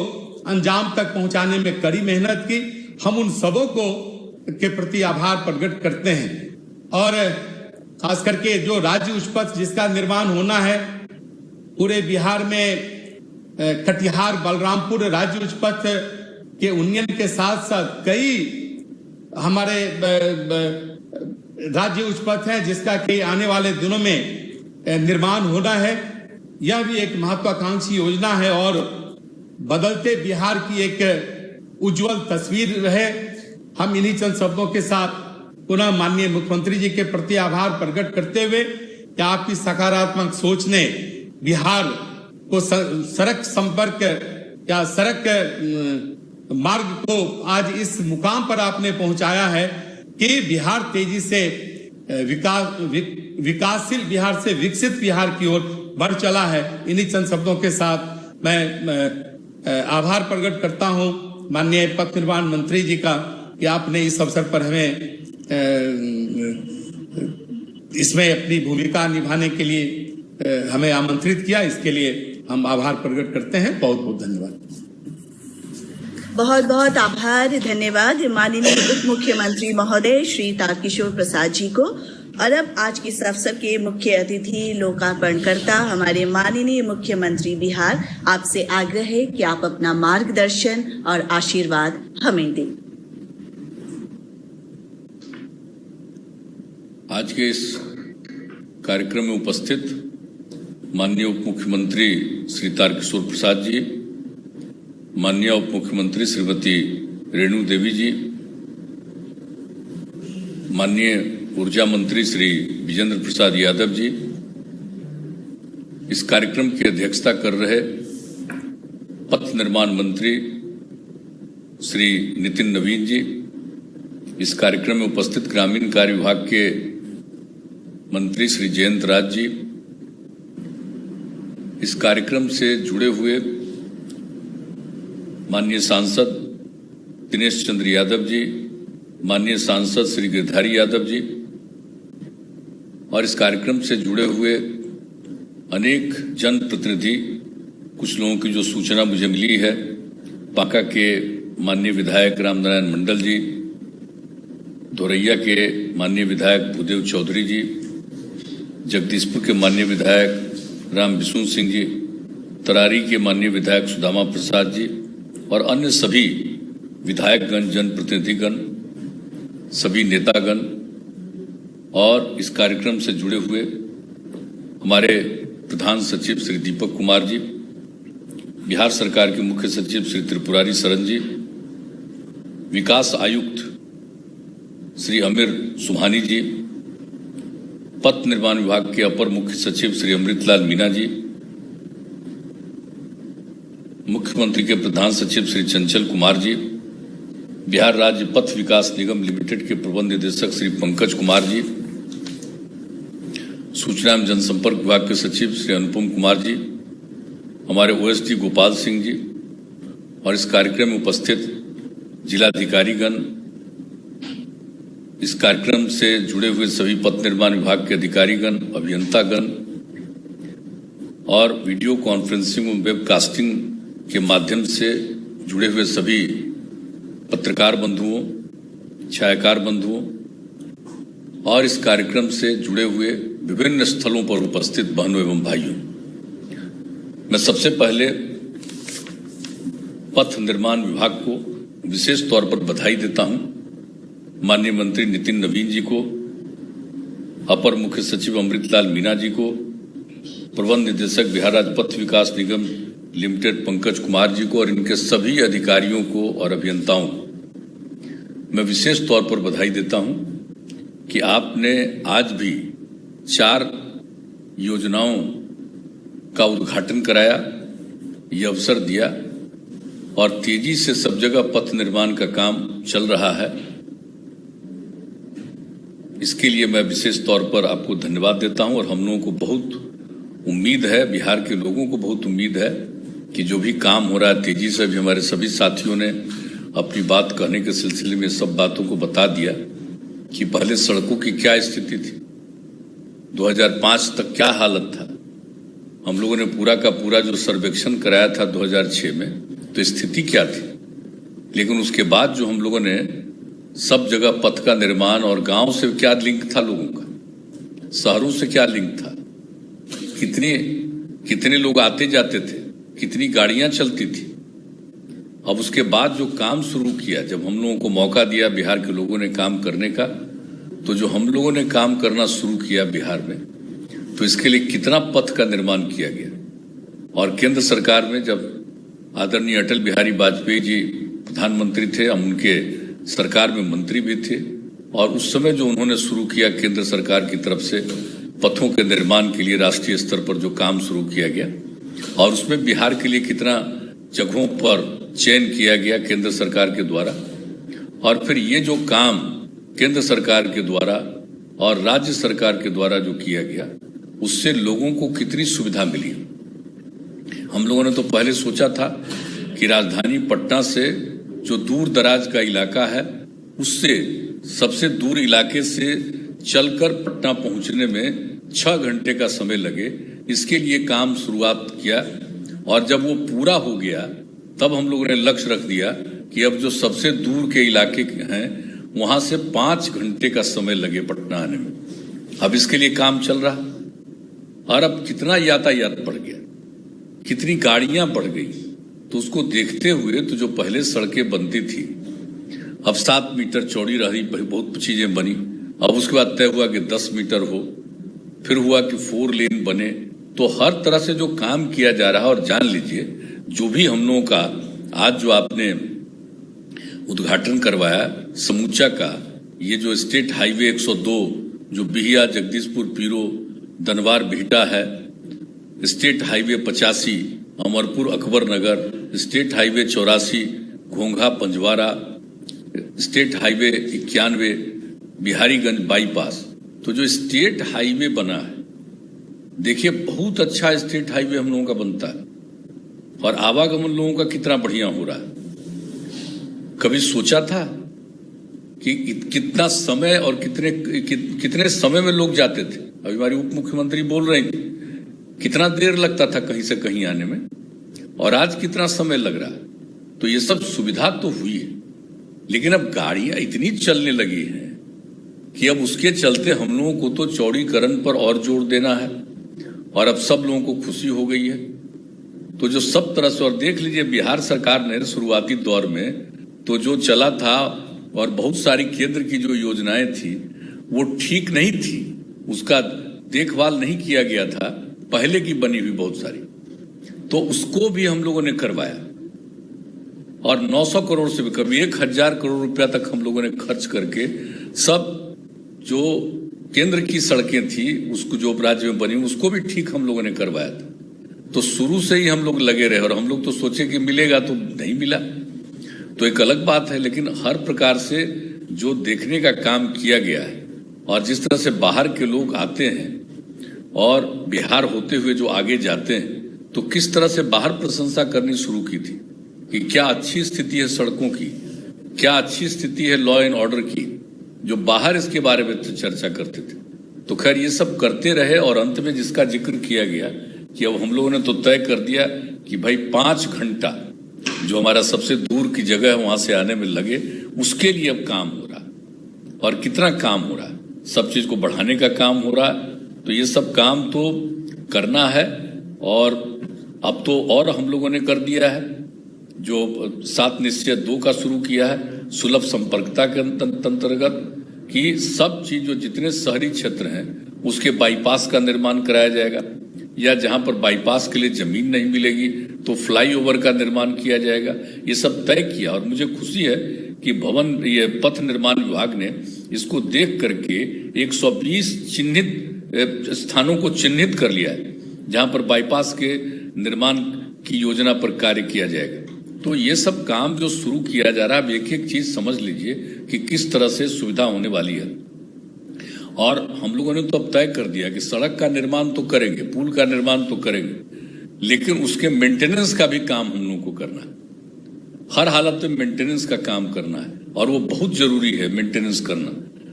अंजाम तक पहुंचाने में कड़ी मेहनत की। हम उन सबों को के प्रति आभार प्रकट करते हैं। और खास करके जो राज्य उच्च पथ जिसका निर्माण होना है, पूरे बिहार में कटिहार बलरामपुर राज्य उच्च पथ के उन्नयन के साथ साथ कई हमारे राज्य उच्च पथ है जिसका कि आने वाले दिनों में निर्माण होना है। यह भी एक महत्वाकांक्षी योजना है और बदलते बिहार की एक उज्जवल तस्वीर है। हम इन्हीं चंद शब्दों के साथ पुनः माननीय मुख्यमंत्री जी के प्रति आभार प्रकट करते हुए कि आपकी सकारात्मक सोच ने बिहार को सड़क संपर्क या सड़क मार्ग को आज इस मुकाम पर आपने पहुंचाया है कि बिहार तेजी से विकासशील बिहार से विकसित बिहार की ओर बढ़ चला है। इन्हीं चंद शब्दों के साथ मैं आभार प्रकट करता हूं माननीय पथ निर्माण मंत्री जी का कि आपने इस अवसर पर हमें इसमें अपनी भूमिका निभाने के लिए हमें आमंत्रित किया। इसके लिए हम आभार प्रकट करते हैं। बहुत बहुत धन्यवाद। बहुत बहुत आभार, धन्यवाद माननीय उप मुख्यमंत्री महोदय श्री तारकिशोर प्रसाद जी को। और अब आज के इस अवसर के मुख्य अतिथि लोकार्पणकर्ता हमारे माननीय मुख्यमंत्री बिहार, आपसे आग्रह है कि आप अपना मार्गदर्शन और आशीर्वाद हमें दें। आज के इस कार्यक्रम में उपस्थित माननीय उप मुख्यमंत्री श्री तारकिशोर प्रसाद जी, माननीय उप मुख्यमंत्री श्रीमती रेणु देवी जी, माननीय ऊर्जा मंत्री श्री विजेंद्र प्रसाद यादव जी, इस कार्यक्रम की अध्यक्षता कर रहे पथ निर्माण मंत्री श्री नितिन नवीन जी, इस कार्यक्रम में उपस्थित ग्रामीण कार्य विभाग के मंत्री श्री जयंत राज जी, इस कार्यक्रम से जुड़े हुए माननीय सांसद दिनेश चंद्र यादव जी, माननीय सांसद श्री गिरधारी यादव जी, और इस कार्यक्रम से जुड़े हुए अनेक जनप्रतिनिधि, कुछ लोगों की जो सूचना मुझे मिली है, बांका के माननीय विधायक रामनारायण मंडल जी, धोरैया के माननीय विधायक भूदेव चौधरी जी, जगदीशपुर के माननीय विधायक राम बिशुन सिंह जी, तरारी के माननीय विधायक सुदामा प्रसाद जी और अन्य सभी विधायकगण, जनप्रतिनिधिगण, सभी नेतागण और इस कार्यक्रम से जुड़े हुए हमारे प्रधान सचिव श्री दीपक कुमार जी, बिहार सरकार के मुख्य सचिव श्री त्रिपुरारी शरण जी, विकास आयुक्त श्री अमीर सुभानी जी, पथ निर्माण विभाग के अपर मुख्य सचिव श्री अमृतलाल मीना जी, मुख्यमंत्री के प्रधान सचिव श्री चंचल कुमार जी, बिहार राज्य पथ विकास निगम लिमिटेड के प्रबंध निदेशक श्री पंकज कुमार जी, सूचना एवं जनसंपर्क विभाग के सचिव श्री अनुपम कुमार जी, हमारे ओएसडी गोपाल सिंह जी और इस कार्यक्रम में उपस्थित जिलाधिकारीगण, इस कार्यक्रम से जुड़े हुए सभी पथ निर्माण विभाग के अधिकारीगण, अभियंतागण और वीडियो कॉन्फ्रेंसिंग और वेबकास्टिंग के माध्यम से जुड़े हुए सभी पत्रकार बंधुओं, छायाकार बंधुओं और इस कार्यक्रम से जुड़े हुए विभिन्न स्थलों पर उपस्थित बहनों एवं भाइयों, मैं सबसे पहले पथ निर्माण विभाग को विशेष तौर पर बधाई देता हूं। माननीय मंत्री नितिन नवीन जी को, अपर मुख्य सचिव अमृतलाल मीना जी को, प्रबंध निदेशक बिहार राज्य पथ विकास निगम लिमिटेड पंकज कुमार जी को और इनके सभी अधिकारियों को और अभियंताओं को मैं विशेष तौर पर बधाई देता हूं कि आपने आज भी 4 योजनाओं का उद्घाटन कराया, ये अवसर दिया और तेजी से सब जगह पथ निर्माण का काम चल रहा है। इसके लिए मैं विशेष तौर पर आपको धन्यवाद देता हूं और हम लोगों को बहुत उम्मीद है, बिहार के लोगों को बहुत उम्मीद है कि जो भी काम हो रहा है तेजी से, भी हमारे सभी साथियों ने अपनी बात कहने के सिलसिले में सब बातों को बता दिया कि पहले सड़कों की क्या स्थिति थी, 2005 तक क्या हालत था। हम लोगों ने पूरा का पूरा जो सर्वेक्षण कराया था 2006 में, तो स्थिति क्या थी, लेकिन उसके बाद जो हम लोगों ने सब जगह पथ का निर्माण और गांव से क्या लिंक था लोगों का, शहरों से क्या लिंक था, कितने लोग आते जाते थे, कितनी गाड़ियां चलती थी। अब उसके बाद जो काम शुरू किया, जब हम लोगों को मौका दिया बिहार के लोगों ने काम करने का, तो जो हम लोगों ने काम करना शुरू किया बिहार में, तो इसके लिए कितना पथ का निर्माण किया गया। और केंद्र सरकार में जब आदरणीय अटल बिहारी वाजपेयी जी प्रधानमंत्री थे, हम उनके सरकार में मंत्री भी थे और उस समय जो उन्होंने शुरू किया केंद्र सरकार की तरफ से पथों के निर्माण के लिए राष्ट्रीय स्तर पर जो काम शुरू किया गया और उसमें बिहार के लिए कितना जगहों पर चयन किया गया केंद्र सरकार के द्वारा, और फिर ये जो काम केंद्र सरकार के द्वारा और राज्य सरकार के द्वारा जो किया गया, उससे लोगों को कितनी सुविधा मिली। हम लोगों ने तो पहले सोचा था कि राजधानी पटना से जो दूर दराज का इलाका है, उससे सबसे दूर इलाके से चलकर पटना पहुंचने में 6 घंटे का समय लगे, इसके लिए काम शुरुआत किया। और जब वो पूरा हो गया तब हम लोगों ने लक्ष्य रख दिया कि अब जो सबसे दूर के इलाके हैं वहां से 5 घंटे का समय लगे पटना आने में। अब इसके लिए काम चल रहा और अब कितना यातायात बढ़ गया, कितनी गाड़ियां बढ़ गई, तो उसको देखते हुए तो जो पहले सड़कें बनती थी अब 7 मीटर चौड़ी रही, बहुत चीजें बनी। अब उसके बाद तय हुआ कि 10 मीटर हो, फिर हुआ कि 4 लेन बने। तो हर तरह से जो काम किया जा रहा है, और जान लीजिए जो भी हम लोगों का आज जो आपने उद्घाटन करवाया समूचा का, ये जो स्टेट हाईवे 102 जो बिहिया जगदीशपुर पीरो दनवार बिहटा है, state highway 85 Amarpur Akbarnagar, state highway 84 घोंघा Panjwara, state highway 91 Biharigunj bypass. तो जो स्टेट हाईवे बना है, देखिए बहुत अच्छा स्टेट हाईवे हम लोगों का बनता है और आवागमन लोगों का कितना बढ़िया हो रहा है। कभी सोचा था कि कितना समय और कितने समय में लोग जाते थे। अभी हमारी उप मुख्यमंत्री बोल रहे थे कितना देर लगता था कहीं से कहीं आने में, और आज कितना समय लग रहा है। तो ये सब सुविधा तो हुई है, लेकिन अब गाड़ियां इतनी चलने लगी हैं कि अब उसके चलते हम लोगों को तो चौड़ीकरण पर और जोर देना है, और अब सब लोगों को खुशी हो गई है। तो जो सब तरह से, और देख लीजिए बिहार सरकार ने शुरुआती दौर में तो जो चला था और बहुत सारी केंद्र की जो योजनाएं थी वो ठीक नहीं थी, उसका देखभाल नहीं किया गया था, पहले की बनी हुई बहुत सारी, तो उसको भी हम लोगों ने करवाया और 900 करोड़ से भी कभी 1000 करोड़ रुपया तक हम लोगों ने खर्च करके सब जो केंद्र की सड़कें थी, उसको जो राज्य में बनी उसको भी ठीक हम लोगों ने करवाया था। तो शुरू से ही हम लोग लगे रहे और हम लोग तो सोचे कि मिलेगा, तो नहीं मिला तो एक अलग बात है। लेकिन हर प्रकार से जो देखने का काम किया गया है और जिस तरह से बाहर के लोग आते हैं और बिहार होते हुए जो आगे जाते हैं, तो किस तरह से बाहर प्रशंसा करनी शुरू की थी कि क्या अच्छी स्थिति है सड़कों की, क्या अच्छी स्थिति है लॉ एंड ऑर्डर की, जो बाहर इसके बारे में तो चर्चा करते थे। तो खैर ये सब करते रहे और अंत में जिसका जिक्र किया गया कि अब हम लोगों ने तो तय कर दिया कि भाई 5 घंटा जो हमारा सबसे दूर की जगह है वहां से आने में लगे, उसके लिए अब काम हो रहा। और कितना काम हो रहा है, सब चीज को बढ़ाने का काम हो रहा है। तो ये सब काम तो करना है और अब तो और हम लोगों ने कर दिया है। जो 7 निश्चय 2 का शुरू किया है सुलभ संपर्कता के अंतर्गत कि सब चीज जो जितने शहरी क्षेत्र हैं उसके बाईपास का निर्माण कराया जाएगा, या जहां पर बाईपास के लिए जमीन नहीं मिलेगी तो फ्लाईओवर का निर्माण किया जाएगा। ये सब तय किया और मुझे खुशी है कि ये पथ निर्माण विभाग ने इसको देख करके 120 चिन्हित स्थानों को चिन्हित कर लिया है जहां पर बाईपास के निर्माण की योजना पर कार्य किया जाएगा। तो ये सब काम जो शुरू किया जा रहा है, अब एक एक चीज समझ लीजिए कि किस तरह से सुविधा होने वाली है। और हम लोगों ने तो अब तय कर दिया कि सड़क का निर्माण तो करेंगे, पुल का निर्माण तो करेंगे, लेकिन उसके मेंटेनेंस का भी काम हम लोगों को करना है। हर हालत में मेंटेनेंस का काम करना है और वो बहुत जरूरी है मेंटेनेंस करना।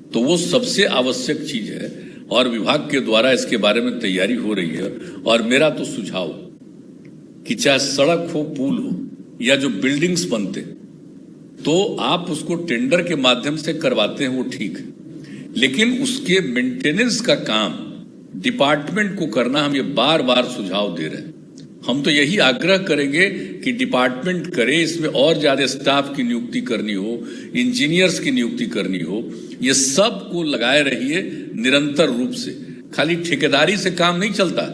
तो वो सबसे आवश्यक चीज है और विभाग के द्वारा इसके बारे में तैयारी हो रही है। और मेरा तो सुझाव कि चाहे सड़क हो, पुल हो या जो बिल्डिंग्स बनते, तो आप उसको टेंडर के माध्यम से करवाते हैं वो ठीक है, लेकिन उसके मेंटेनेंस का काम डिपार्टमेंट को करना हम ये बार बार सुझाव दे रहे हैं। हम तो यही आग्रह करेंगे कि डिपार्टमेंट करे, इसमें और ज्यादा स्टाफ की नियुक्ति करनी हो, इंजीनियर्स की नियुक्ति करनी हो, ये सब को लगाए रहिए निरंतर रूप से। खाली ठेकेदारी से काम नहीं चलता।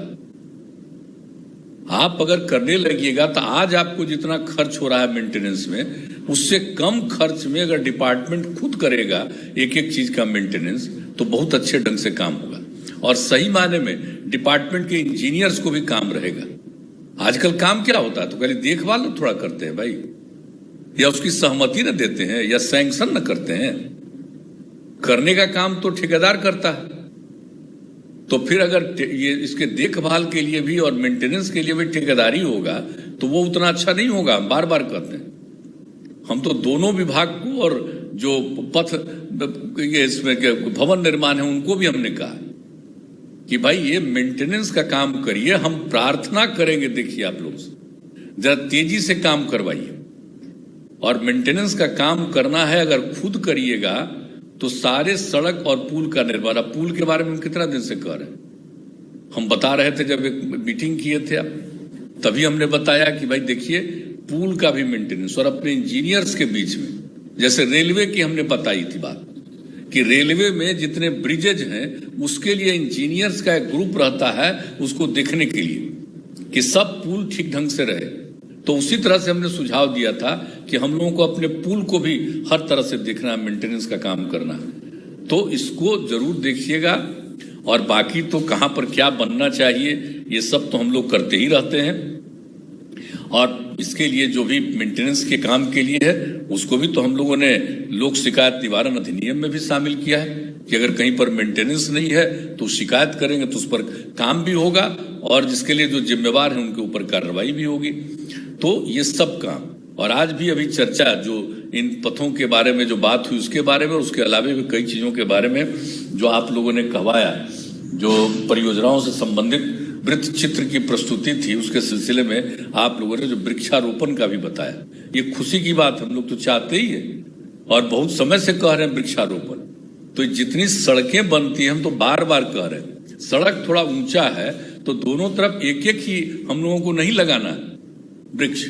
आप अगर करने लगिएगा तो आज आपको जितना खर्च हो रहा है मेंटेनेंस में, उससे कम खर्च में अगर डिपार्टमेंट खुद करेगा एक एक चीज का मेंटेनेंस, तो बहुत अच्छे ढंग से काम होगा और सही मायने में डिपार्टमेंट के इंजीनियर्स को भी काम रहेगा। आजकल काम क्या होता है, तो खाली देखभाल न थोड़ा करते हैं भाई, या उसकी सहमति न देते हैं या सैंक्शन न करते हैं। करने का काम तो ठेकेदार करता है। तो फिर अगर ये इसके देखभाल के लिए भी और मेंटेनेंस के लिए भी ठेकेदारी होगा तो वो उतना अच्छा नहीं होगा। हम बार बार कहते हैं, हम तो दोनों विभाग को और जो पथ ये इसमें भवन निर्माण है उनको भी हमने कहा कि भाई ये मेंटेनेंस का काम करिए। हम प्रार्थना करेंगे, देखिए आप लोग जरा तेजी से काम करवाइए और मेंटेनेंस का काम करना है। अगर खुद करिएगा तो सारे सड़क और पुल का निर्माण, अब पुल के बारे में हम कितना दिन से कह रहे हैं, हम बता रहे थे जब एक मीटिंग किए थे आप, तभी हमने बताया कि भाई देखिए पुल का भी मेंटेनेंस और अपने इंजीनियर्स के बीच में, जैसे रेलवे की हमने बताई थी बात कि रेलवे में जितने ब्रिजेज हैं उसके लिए इंजीनियर्स का एक ग्रुप रहता है उसको देखने के लिए कि सब पुल ठीक ढंग से रहे। तो उसी तरह से हमने सुझाव दिया था कि हम लोगों को अपने पुल को भी हर तरह से देखना है, मेंटेनेंस का काम करना है। तो इसको जरूर देखिएगा और बाकी तो कहां पर क्या बनना चाहिए ये सब तो हम लोग करते ही रहते हैं। और इसके लिए जो भी मेंटेनेंस के काम के लिए है उसको भी तो हम लोगों ने लोक शिकायत निवारण अधिनियम में भी शामिल किया है कि अगर कहीं पर मेंटेनेंस नहीं है तो शिकायत करेंगे तो उस पर काम भी होगा और जिसके लिए जो जिम्मेवार है उनके ऊपर कार्रवाई भी होगी। तो ये सब काम, और आज भी अभी चर्चा जो इन पथों के बारे में जो बात हुई उसके बारे में, उसके अलावा भी कई चीजों के बारे में जो आप लोगों ने कहवाया, जो परियोजनाओं से संबंधित वृत्त चित्र की प्रस्तुति थी, उसके सिलसिले में आप लोगों ने जो वृक्षारोपण का भी बताया, ये खुशी की बात, हम लोग तो चाहते ही है और बहुत समय से कह रहे हैं वृक्षारोपण। तो जितनी सड़कें बनती हैं हम तो बार बार कह रहे हैं, सड़क थोड़ा ऊंचा है तो दोनों तरफ एक एक ही हम लोगों को नहीं लगाना है वृक्ष।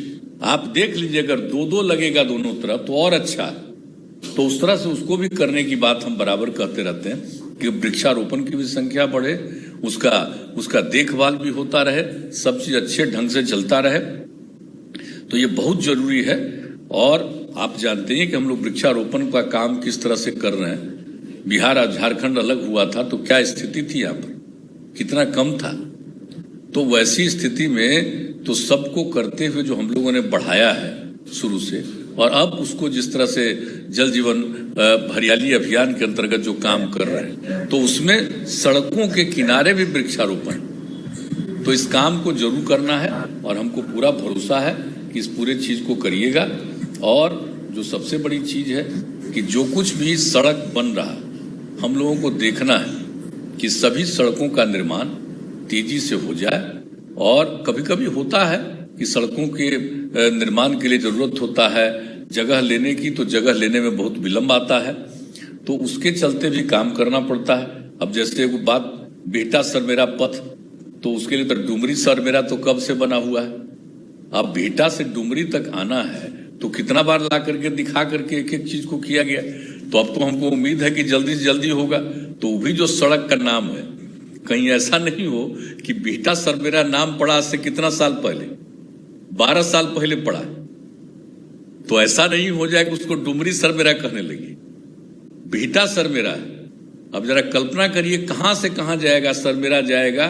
आप देख लीजिए अगर 2-2 लगेगा दोनों तरफ तो और अच्छा है। तो उस तरह से उसको भी करने की बात हम बराबर कहते रहते हैं कि वृक्षारोपण की भी संख्या बढ़े, उसका देखभाल भी होता रहे, सब चीज अच्छे ढंग से चलता रहे। तो ये बहुत जरूरी है। और आप जानते हैं कि हम लोग वृक्षारोपण का काम किस तरह से कर रहे हैं बिहार और झारखंड अलग हुआ था तो क्या स्थिति थी यहाँ पर, कितना कम था। तो वैसी स्थिति में तो सबको करते हुए जो हम लोगों ने बढ़ाया है शुरू से, और अब उसको जिस तरह से जल जीवन हरियाली अभियान के अंतर्गत जो काम कर रहे हैं, तो उसमें सड़कों के किनारे भी वृक्षारोपण, तो इस काम को जरूर करना है और हमको पूरा भरोसा है कि इस पूरे चीज को करिएगा। और जो सबसे बड़ी चीज है कि जो कुछ भी सड़क बन रहा, हम लोगों को देखना है कि सभी सड़कों का निर्माण तेजी से हो जाए। और कभी कभी होता है कि सड़कों के निर्माण के लिए जरूरत होता है जगह लेने की, तो जगह लेने में बहुत विलंब आता है, तो उसके चलते भी काम करना पड़ता है। अब जैसे वो बात बेटा सर मेरा पथ, तो उसके लिए तो डुमरी सर मेरा तो कब से बना हुआ है। अब बेटा से डुमरी तक आना है तो कितना बार ला करके दिखा करके एक एक चीज को किया गया। तो अब तो हमको उम्मीद है कि जल्दी से जल्दी होगा। तो वो भी जो सड़क का नाम है, कहीं ऐसा नहीं हो कि बेटा सर मेरा नाम पड़ा आज से कितना साल पहले, 12 साल पहले पड़ा, तो ऐसा नहीं हो जाए कि उसको डुमरी सर मेरा कहने लगी, बेटा सर मेरा है। अब जरा कल्पना करिए कहां से कहां जाएगा सर मेरा जाएगा,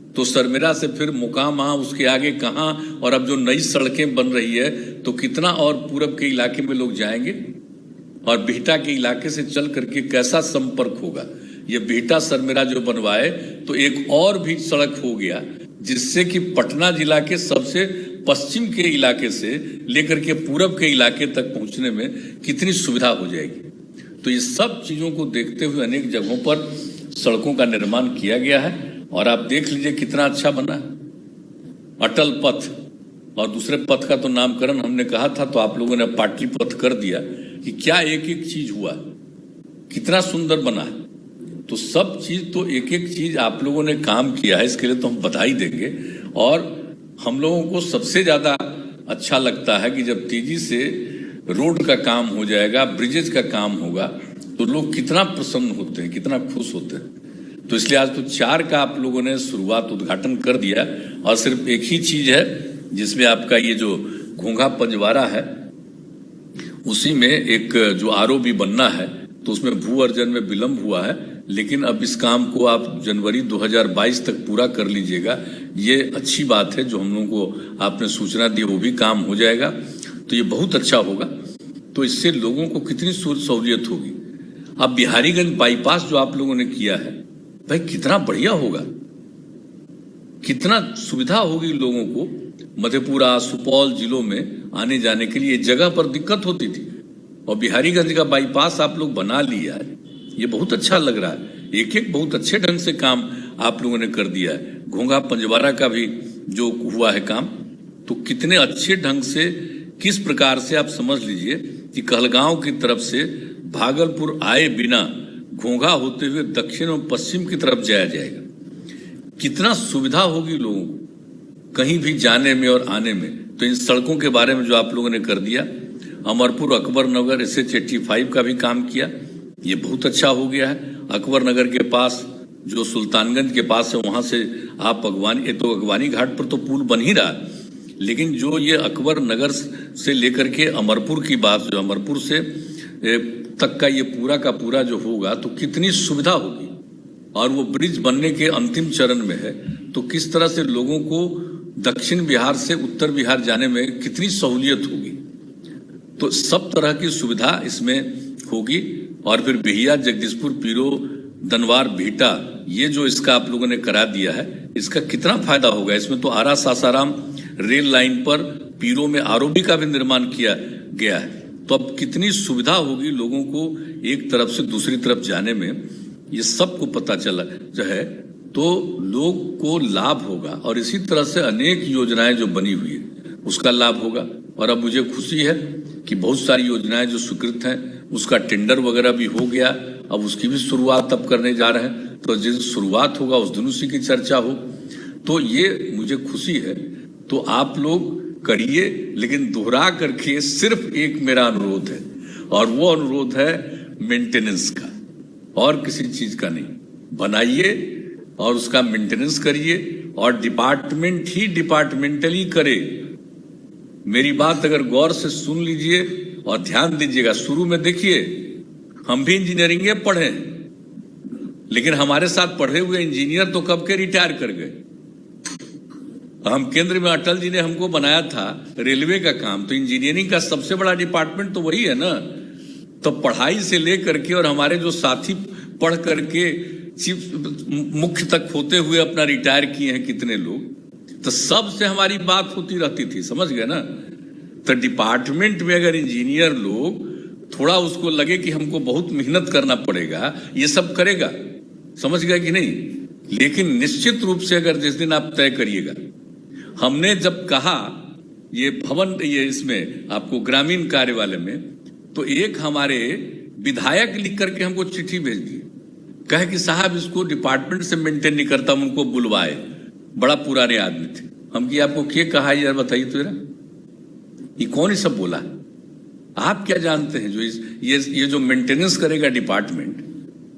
तो सरमेरा से फिर मुकाम उसके आगे कहां, और अब जो नई सड़कें बन रही है तो कितना और पूरब के इलाके में लोग जाएंगे, और बिहटा के इलाके से चल करके कैसा संपर्क होगा। ये बिहटा सरमेरा जो बनवाए तो एक और भी सड़क हो गया, जिससे कि पटना जिला के सबसे पश्चिम के इलाके से लेकर के पूरब के इलाके तक पहुंचने में कितनी सुविधा हो जाएगी। तो ये सब चीजों को देखते हुए अनेक जगहों पर सड़कों का निर्माण किया गया है, और आप देख लीजिए कितना अच्छा बना है। अटल पथ और दूसरे पथ का तो नामकरण हमने कहा था, तो आप लोगों ने पाटली पथ कर दिया कि क्या एक एक चीज हुआ, कितना सुंदर बना है। तो सब चीज तो एक एक चीज आप लोगों ने काम किया है, इसके लिए तो हम बधाई देंगे। और हम लोगों को सबसे ज्यादा अच्छा लगता है कि जब तेजी से रोड का काम हो जाएगा, ब्रिजेज का काम होगा, तो लोग कितना प्रसन्न होते हैं, कितना खुश होते हैं। तो इसलिए आज तो 4 का आप लोगों ने शुरुआत उद्घाटन कर दिया, और सिर्फ एक ही चीज है जिसमें आपका ये जो घोंघा पंजवारा है, उसी में एक जो आरओबी बनना है, तो उसमें भू अर्जन में विलंब हुआ है, लेकिन अब इस काम को आप जनवरी 2022 तक पूरा कर लीजिएगा। ये अच्छी बात है जो हम लोगों को आपने सूचना दी, वो भी काम हो जाएगा, तो ये बहुत अच्छा होगा। तो इससे लोगों को कितनी सहूलियत होगी। अब बिहारीगंज बाईपास जो आप लोगों ने किया है, भाई कितना बढ़िया होगा, कितना सुविधा होगी लोगों को। मधेपुरा सुपौल जिलों में आने जाने के लिए जगह पर दिक्कत होती थी, और बिहारीगंज का बाईपास आप लोग बना लिया है, ये बहुत अच्छा लग रहा है। एक एक बहुत अच्छे ढंग से काम आप लोगों ने कर दिया है। घोंघा पंजवारा का भी जो हुआ है काम, तो कितने अच्छे ढंग से, किस प्रकार से आप समझ लीजिए कि कहलगांव की तरफ से भागलपुर आए बिना घोंघा होते हुए दक्षिण और पश्चिम की तरफ जाया जाएगा। कितना सुविधा होगी लोगों को कहीं भी जाने में और आने में। तो इन सड़कों के बारे में जो आप लोगों ने कर दिया, अमरपुर अकबर नगर SH85 का भी काम किया, ये बहुत अच्छा हो गया है। अकबर नगर के पास जो सुल्तानगंज के पास है, वहां से आप अगवानी घाट पर तो पुल बन ही रहा, लेकिन जो ये अकबर नगर से लेकर के अमरपुर की बात, जो अमरपुर से तक का ये पूरा का पूरा जो होगा, तो कितनी सुविधा होगी। और वो ब्रिज बनने के अंतिम चरण में है, तो किस तरह से लोगों को दक्षिण बिहार से उत्तर बिहार जाने में कितनी सहूलियत होगी। तो सब तरह की सुविधा इसमें होगी। और फिर बिहिया जगदीशपुर पीरो दनवार बिहटा, ये जो इसका आप लोगों ने करा दिया है, इसका कितना फायदा होगा। इसमें तो आरा सासाराम रेल लाइन पर पीरो में आरओबी का भी निर्माण किया गया है, तो अब कितनी सुविधा होगी लोगों को एक तरफ से दूसरी तरफ जाने में। ये सबको पता चला जो है, तो लोग को लाभ होगा। और इसी तरह से अनेक योजनाएं जो बनी हुई है उसका लाभ होगा। और अब मुझे खुशी है कि बहुत सारी योजनाएं जो स्वीकृत हैं उसका टेंडर वगैरह भी हो गया, अब उसकी भी शुरुआत अब करने जा रहे हैं। तो जिस शुरुआत होगा उस दिन उसी की चर्चा हो, तो ये मुझे खुशी है। तो आप लोग करिए, लेकिन दोहरा करके सिर्फ एक मेरा अनुरोध है, और वो अनुरोध है मेंटेनेंस का, और किसी चीज का नहीं। बनाइए और उसका मेंटेनेंस करिए, और डिपार्टमेंट ही डिपार्टमेंटली करे। मेरी बात अगर गौर से सुन लीजिए और ध्यान दीजिएगा। शुरू में देखिए, हम भी इंजीनियरिंग पढ़े, लेकिन हमारे साथ पढ़े हुए इंजीनियर तो कब के रिटायर कर गए। हम केंद्र में अटल जी ने हमको बनाया था रेलवे का काम, तो इंजीनियरिंग का सबसे बड़ा डिपार्टमेंट तो वही है ना। तो पढ़ाई से लेकर के और हमारे जो साथी पढ़ करके चीफ मुख्य तक होते हुए अपना रिटायर किए हैं कितने लोग, तो सबसे हमारी बात होती रहती थी, समझ गए ना। तो डिपार्टमेंट में अगर इंजीनियर लोग थोड़ा उसको लगे कि हमको बहुत मेहनत करना पड़ेगा, ये सब करेगा, समझ गया कि नहीं। लेकिन निश्चित रूप से अगर जिस दिन आप तय करिएगा, हमने जब कहा ये भवन ये इसमें आपको ग्रामीण कार्य वाले में, तो एक हमारे विधायक लिख करके हमको चिट्ठी भेज दी, कहे कि साहब इसको डिपार्टमेंट से मेंटेन नहीं करता, उनको बुलवाए, बड़ा पुराने आदमी थे। हम कि आपको क्या कहा यार बताइए तो जरा, ये कौन ही सब बोला। आप क्या जानते हैं जो ये जो मेंटेनेंस करेगा डिपार्टमेंट,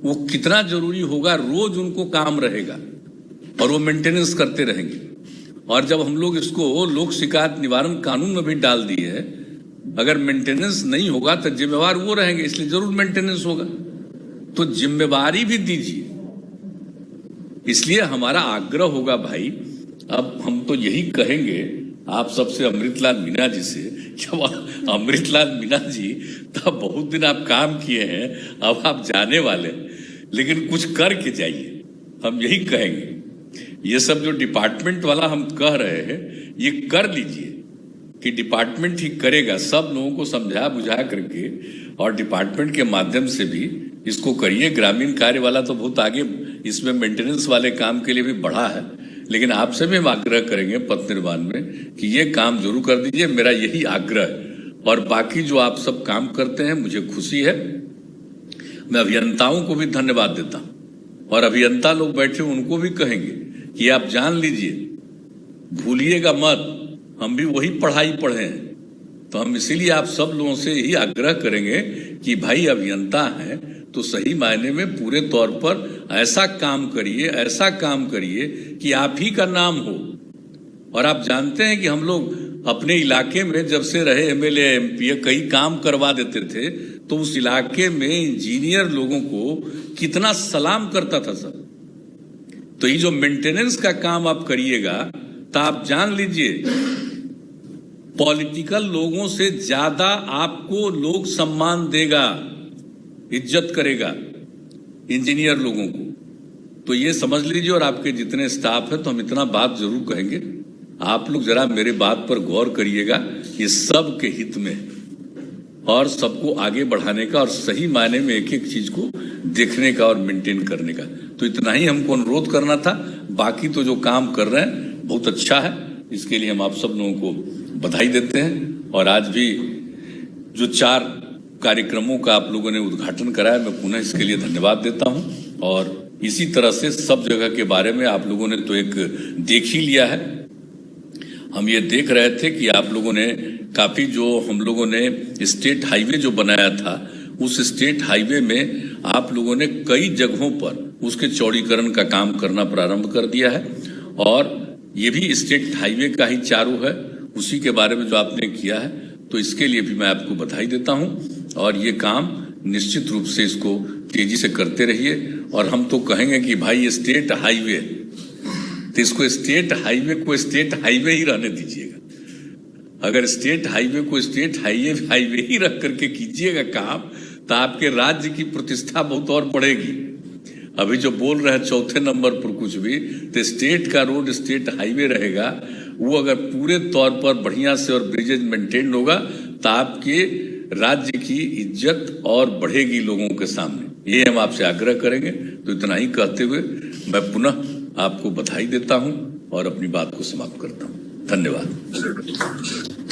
वो कितना जरूरी होगा। रोज उनको काम रहेगा और वो मेंटेनेंस करते रहेंगे। और जब हम लोग इसको लोक शिकायत निवारण कानून में भी डाल दिए है, अगर मेंटेनेंस नहीं होगा तो जिम्मेवार वो रहेंगे, इसलिए जरूर मेंटेनेंस होगा। तो जिम्मेवारी भी दीजिए। इसलिए हमारा आग्रह होगा भाई, अब हम तो यही कहेंगे आप सबसे, अमृतलाल मीणा जी से, जब अमृतलाल मीणा जी तब बहुत दिन आप काम किए हैं, अब आप जाने वाले, लेकिन कुछ करके जाइए, हम यही कहेंगे। ये सब जो डिपार्टमेंट वाला हम कह रहे हैं, ये कर लीजिए कि डिपार्टमेंट ही करेगा, सब लोगों को समझा बुझा करके, और डिपार्टमेंट के माध्यम से भी इसको करिए। ग्रामीण कार्य वाला तो बहुत आगे इसमें मेंटेनेंस वाले काम के लिए भी बढ़ा है, लेकिन आपसे भी हम आग्रह करेंगे पथ निर्माण में कि ये काम जरूर कर दीजिए, मेरा यही आग्रह है। और बाकी जो आप सब काम करते हैं, मुझे खुशी है। मैं अभियंताओं को भी धन्यवाद देता हूं, और अभियंता लोग बैठे उनको भी कहेंगे कि आप जान लीजिए, भूलिएगा मत, हम भी वही पढ़ाई पढ़े हैं। तो हम इसीलिए आप सब लोगों से यही आग्रह करेंगे कि भाई अभियंता हैं तो सही मायने में पूरे तौर पर ऐसा काम करिए, ऐसा काम करिए कि आप ही का नाम हो। और आप जानते हैं कि हम लोग अपने इलाके में जब से रहे एमएलए एमपी, कई काम करवा देते थे, तो उस इलाके में इंजीनियर लोगों को कितना सलाम करता था सब। तो ये जो मेंटेनेंस का काम आप करिएगा, तो आप जान लीजिए पॉलिटिकल लोगों से ज्यादा आपको लोग सम्मान देगा, इज्जत करेगा इंजीनियर लोगों को। तो ये समझ लीजिए। और आपके जितने स्टाफ है, तो हम इतना बात जरूर कहेंगे, आप लोग जरा मेरे बात पर गौर करिएगा, ये सब के हित में और सबको आगे बढ़ाने का, और सही मायने में एक एक चीज को देखने का और मेंटेन करने का। तो इतना ही हमको अनुरोध करना था। बाकी तो जो काम कर रहे हैं बहुत अच्छा है, इसके लिए हम आप सब लोगों को बधाई देते हैं। और आज भी जो 4 कार्यक्रमों का आप लोगों ने उद्घाटन कराया, मैं पुनः इसके लिए धन्यवाद देता हूं। और इसी तरह से सब जगह के बारे में आप लोगों ने तो एक देख ही लिया है। हम ये देख रहे थे कि आप लोगों ने काफी, जो हम लोगों ने स्टेट हाईवे जो बनाया था, उस स्टेट हाईवे में आप लोगों ने कई जगहों पर उसके चौड़ीकरण का काम करना प्रारंभ कर दिया है। और ये भी स्टेट हाईवे का ही चारों है, उसी के बारे में जो आपने किया है, तो इसके लिए भी मैं आपको बधाई देता हूं। और ये काम निश्चित रूप से इसको तेजी से करते रहिए। और हम तो कहेंगे कि भाई ये स्टेट हाईवे, तो इसको स्टेट हाईवे को स्टेट हाईवे ही रहने दीजिएगा। अगर स्टेट हाईवे को स्टेट हाईवे ही रख करके कीजिएगा काम, तो आपके राज्य की प्रतिष्ठा बहुत और बढ़ेगी। अभी जो बोल रहे हैं 4थे नंबर पर कुछ भी, तो स्टेट का रोड स्टेट हाईवे रहेगा, वो अगर पूरे तौर पर बढ़िया से और ब्रिजेज मेंटेन होगा, तो आपके राज्य की इज्जत और बढ़ेगी लोगों के सामने। ये हम आपसे आग्रह करेंगे। तो इतना ही कहते हुए मैं पुनः आपको बधाई देता हूं और अपनी बात को समाप्त करता हूं। धन्यवाद।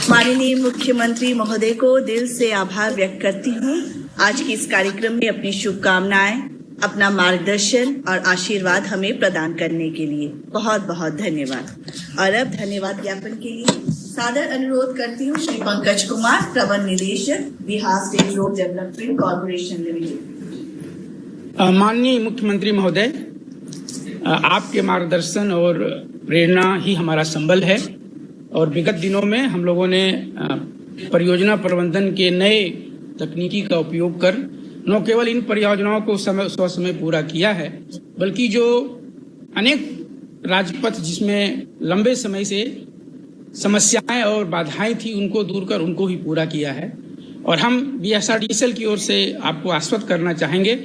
माननीय मुख्यमंत्री महोदय को दिल से आभार व्यक्त करती हूँ। आज के इस कार्यक्रम में अपनी शुभकामनाएं, अपना मार्गदर्शन और आशीर्वाद हमें प्रदान करने के लिए बहुत बहुत धन्यवाद। और अब धन्यवाद ज्ञापन के लिए सादर अनुरोध करती हूँ श्री पंकज कुमार, प्रबंध निदेशक, Bihar state road development corporation limited. माननीय मुख्यमंत्री महोदय, आपके मार्गदर्शन और प्रेरणा ही हमारा संबल है। और विगत दिनों में हम लोगों ने परियोजना प्रबंधन के नए तकनीकी का उपयोग कर न केवल इन परियोजनाओं को समय पूरा किया है, बल्कि जो अनेक राजपथ जिसमें लंबे समय से समस्याएं और बाधाएं थी उनको दूर कर उनको भी पूरा किया है। और हम बीएसआरडीसीएल की ओर से आपको आश्वस्त करना चाहेंगे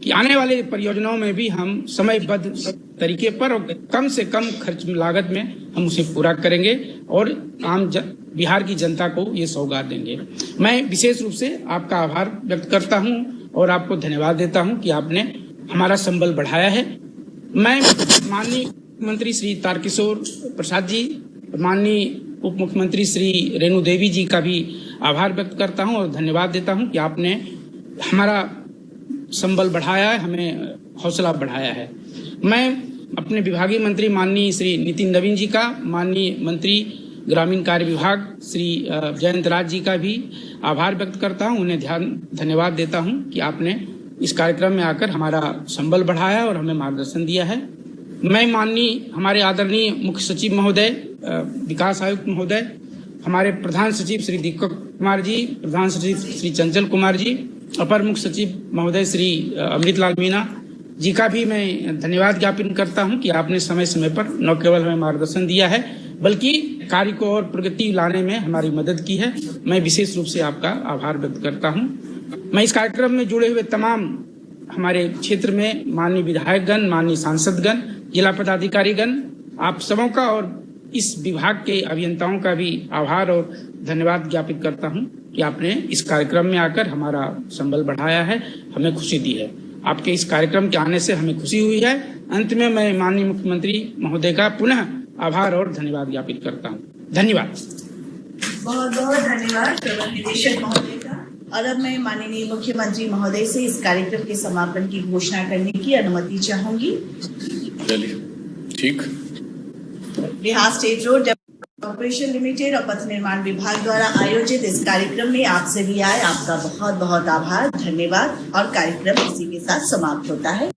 कि आने वाले परियोजनाओं में भी हम समयबद्ध तरीके पर और कम से कम खर्च लागत में हम उसे पूरा करेंगे और बिहार की जनता को ये सौगात देंगे। मैं विशेष रूप से आपका आभार व्यक्त करता हूं और आपको धन्यवाद देता हूं कि आपने हमारा संबल बढ़ाया है। मैं माननीय मुख्यमंत्री श्री तारकिशोर प्रसाद जी, माननीय उप मुख्यमंत्री श्री रेणु देवी जी का भी आभार व्यक्त करता हूं और धन्यवाद देता हूं कि आपने हमारा संबल बढ़ाया है, हमें हौसला बढ़ाया है। मैं अपने विभागीय मंत्री माननीय श्री नितिन नवीन जी का, माननीय मंत्री ग्रामीण कार्य विभाग श्री जयंत राज जी का भी आभार व्यक्त करता हूं, उन्हें धन्यवाद देता हूं कि आपने इस कार्यक्रम में आकर हमारा संबल बढ़ाया और हमें मार्गदर्शन दिया है। मैं माननीय हमारे आदरणीय मुख्य सचिव महोदय, विकास आयुक्त महोदय, हमारे प्रधान सचिव श्री दीपक कुमार जी, प्रधान सचिव श्री चंचल कुमार जी, अपर मुख्य सचिव महोदय श्री अमृतलाल मीणा जी का भी मैं धन्यवाद ज्ञापन करता हूं कि आपने समय समय पर न केवल हमें मार्गदर्शन दिया है बल्कि कार्य को और प्रगति लाने में हमारी मदद की है। मैं विशेष रूप से आपका आभार व्यक्त करता हूं। मैं इस कार्यक्रम में जुड़े हुए तमाम हमारे क्षेत्र में माननीय विधायकगण, माननीय सांसदगण, जिला पदाधिकारीगण, आप सबों का और इस विभाग के अभियंताओं का भी आभार और धन्यवाद ज्ञापित करता हूं कि आपने इस कार्यक्रम में आकर हमारा संबल बढ़ाया है, हमें खुशी दी है। आपके इस कार्यक्रम के आने से हमें खुशी हुई है। अंत में मैं माननीय मुख्यमंत्री महोदय का पुनः आभार और धन्यवाद ज्ञापित करता हूं। धन्यवाद। बहुत बहुत धन्यवाद प्रबंध निदेशक महोदय का। और अब मैं माननीय मुख्यमंत्री महोदय से इस कार्यक्रम के समापन की घोषणा करने की अनुमति चाहूंगी। चलिए, ठीक। Bihar state road corporation limited और पथ निर्माण विभाग द्वारा आयोजित इस कार्यक्रम में आप सभी आए, आपका बहुत बहुत आभार, धन्यवाद। और कार्यक्रम इसी के साथ समाप्त होता है।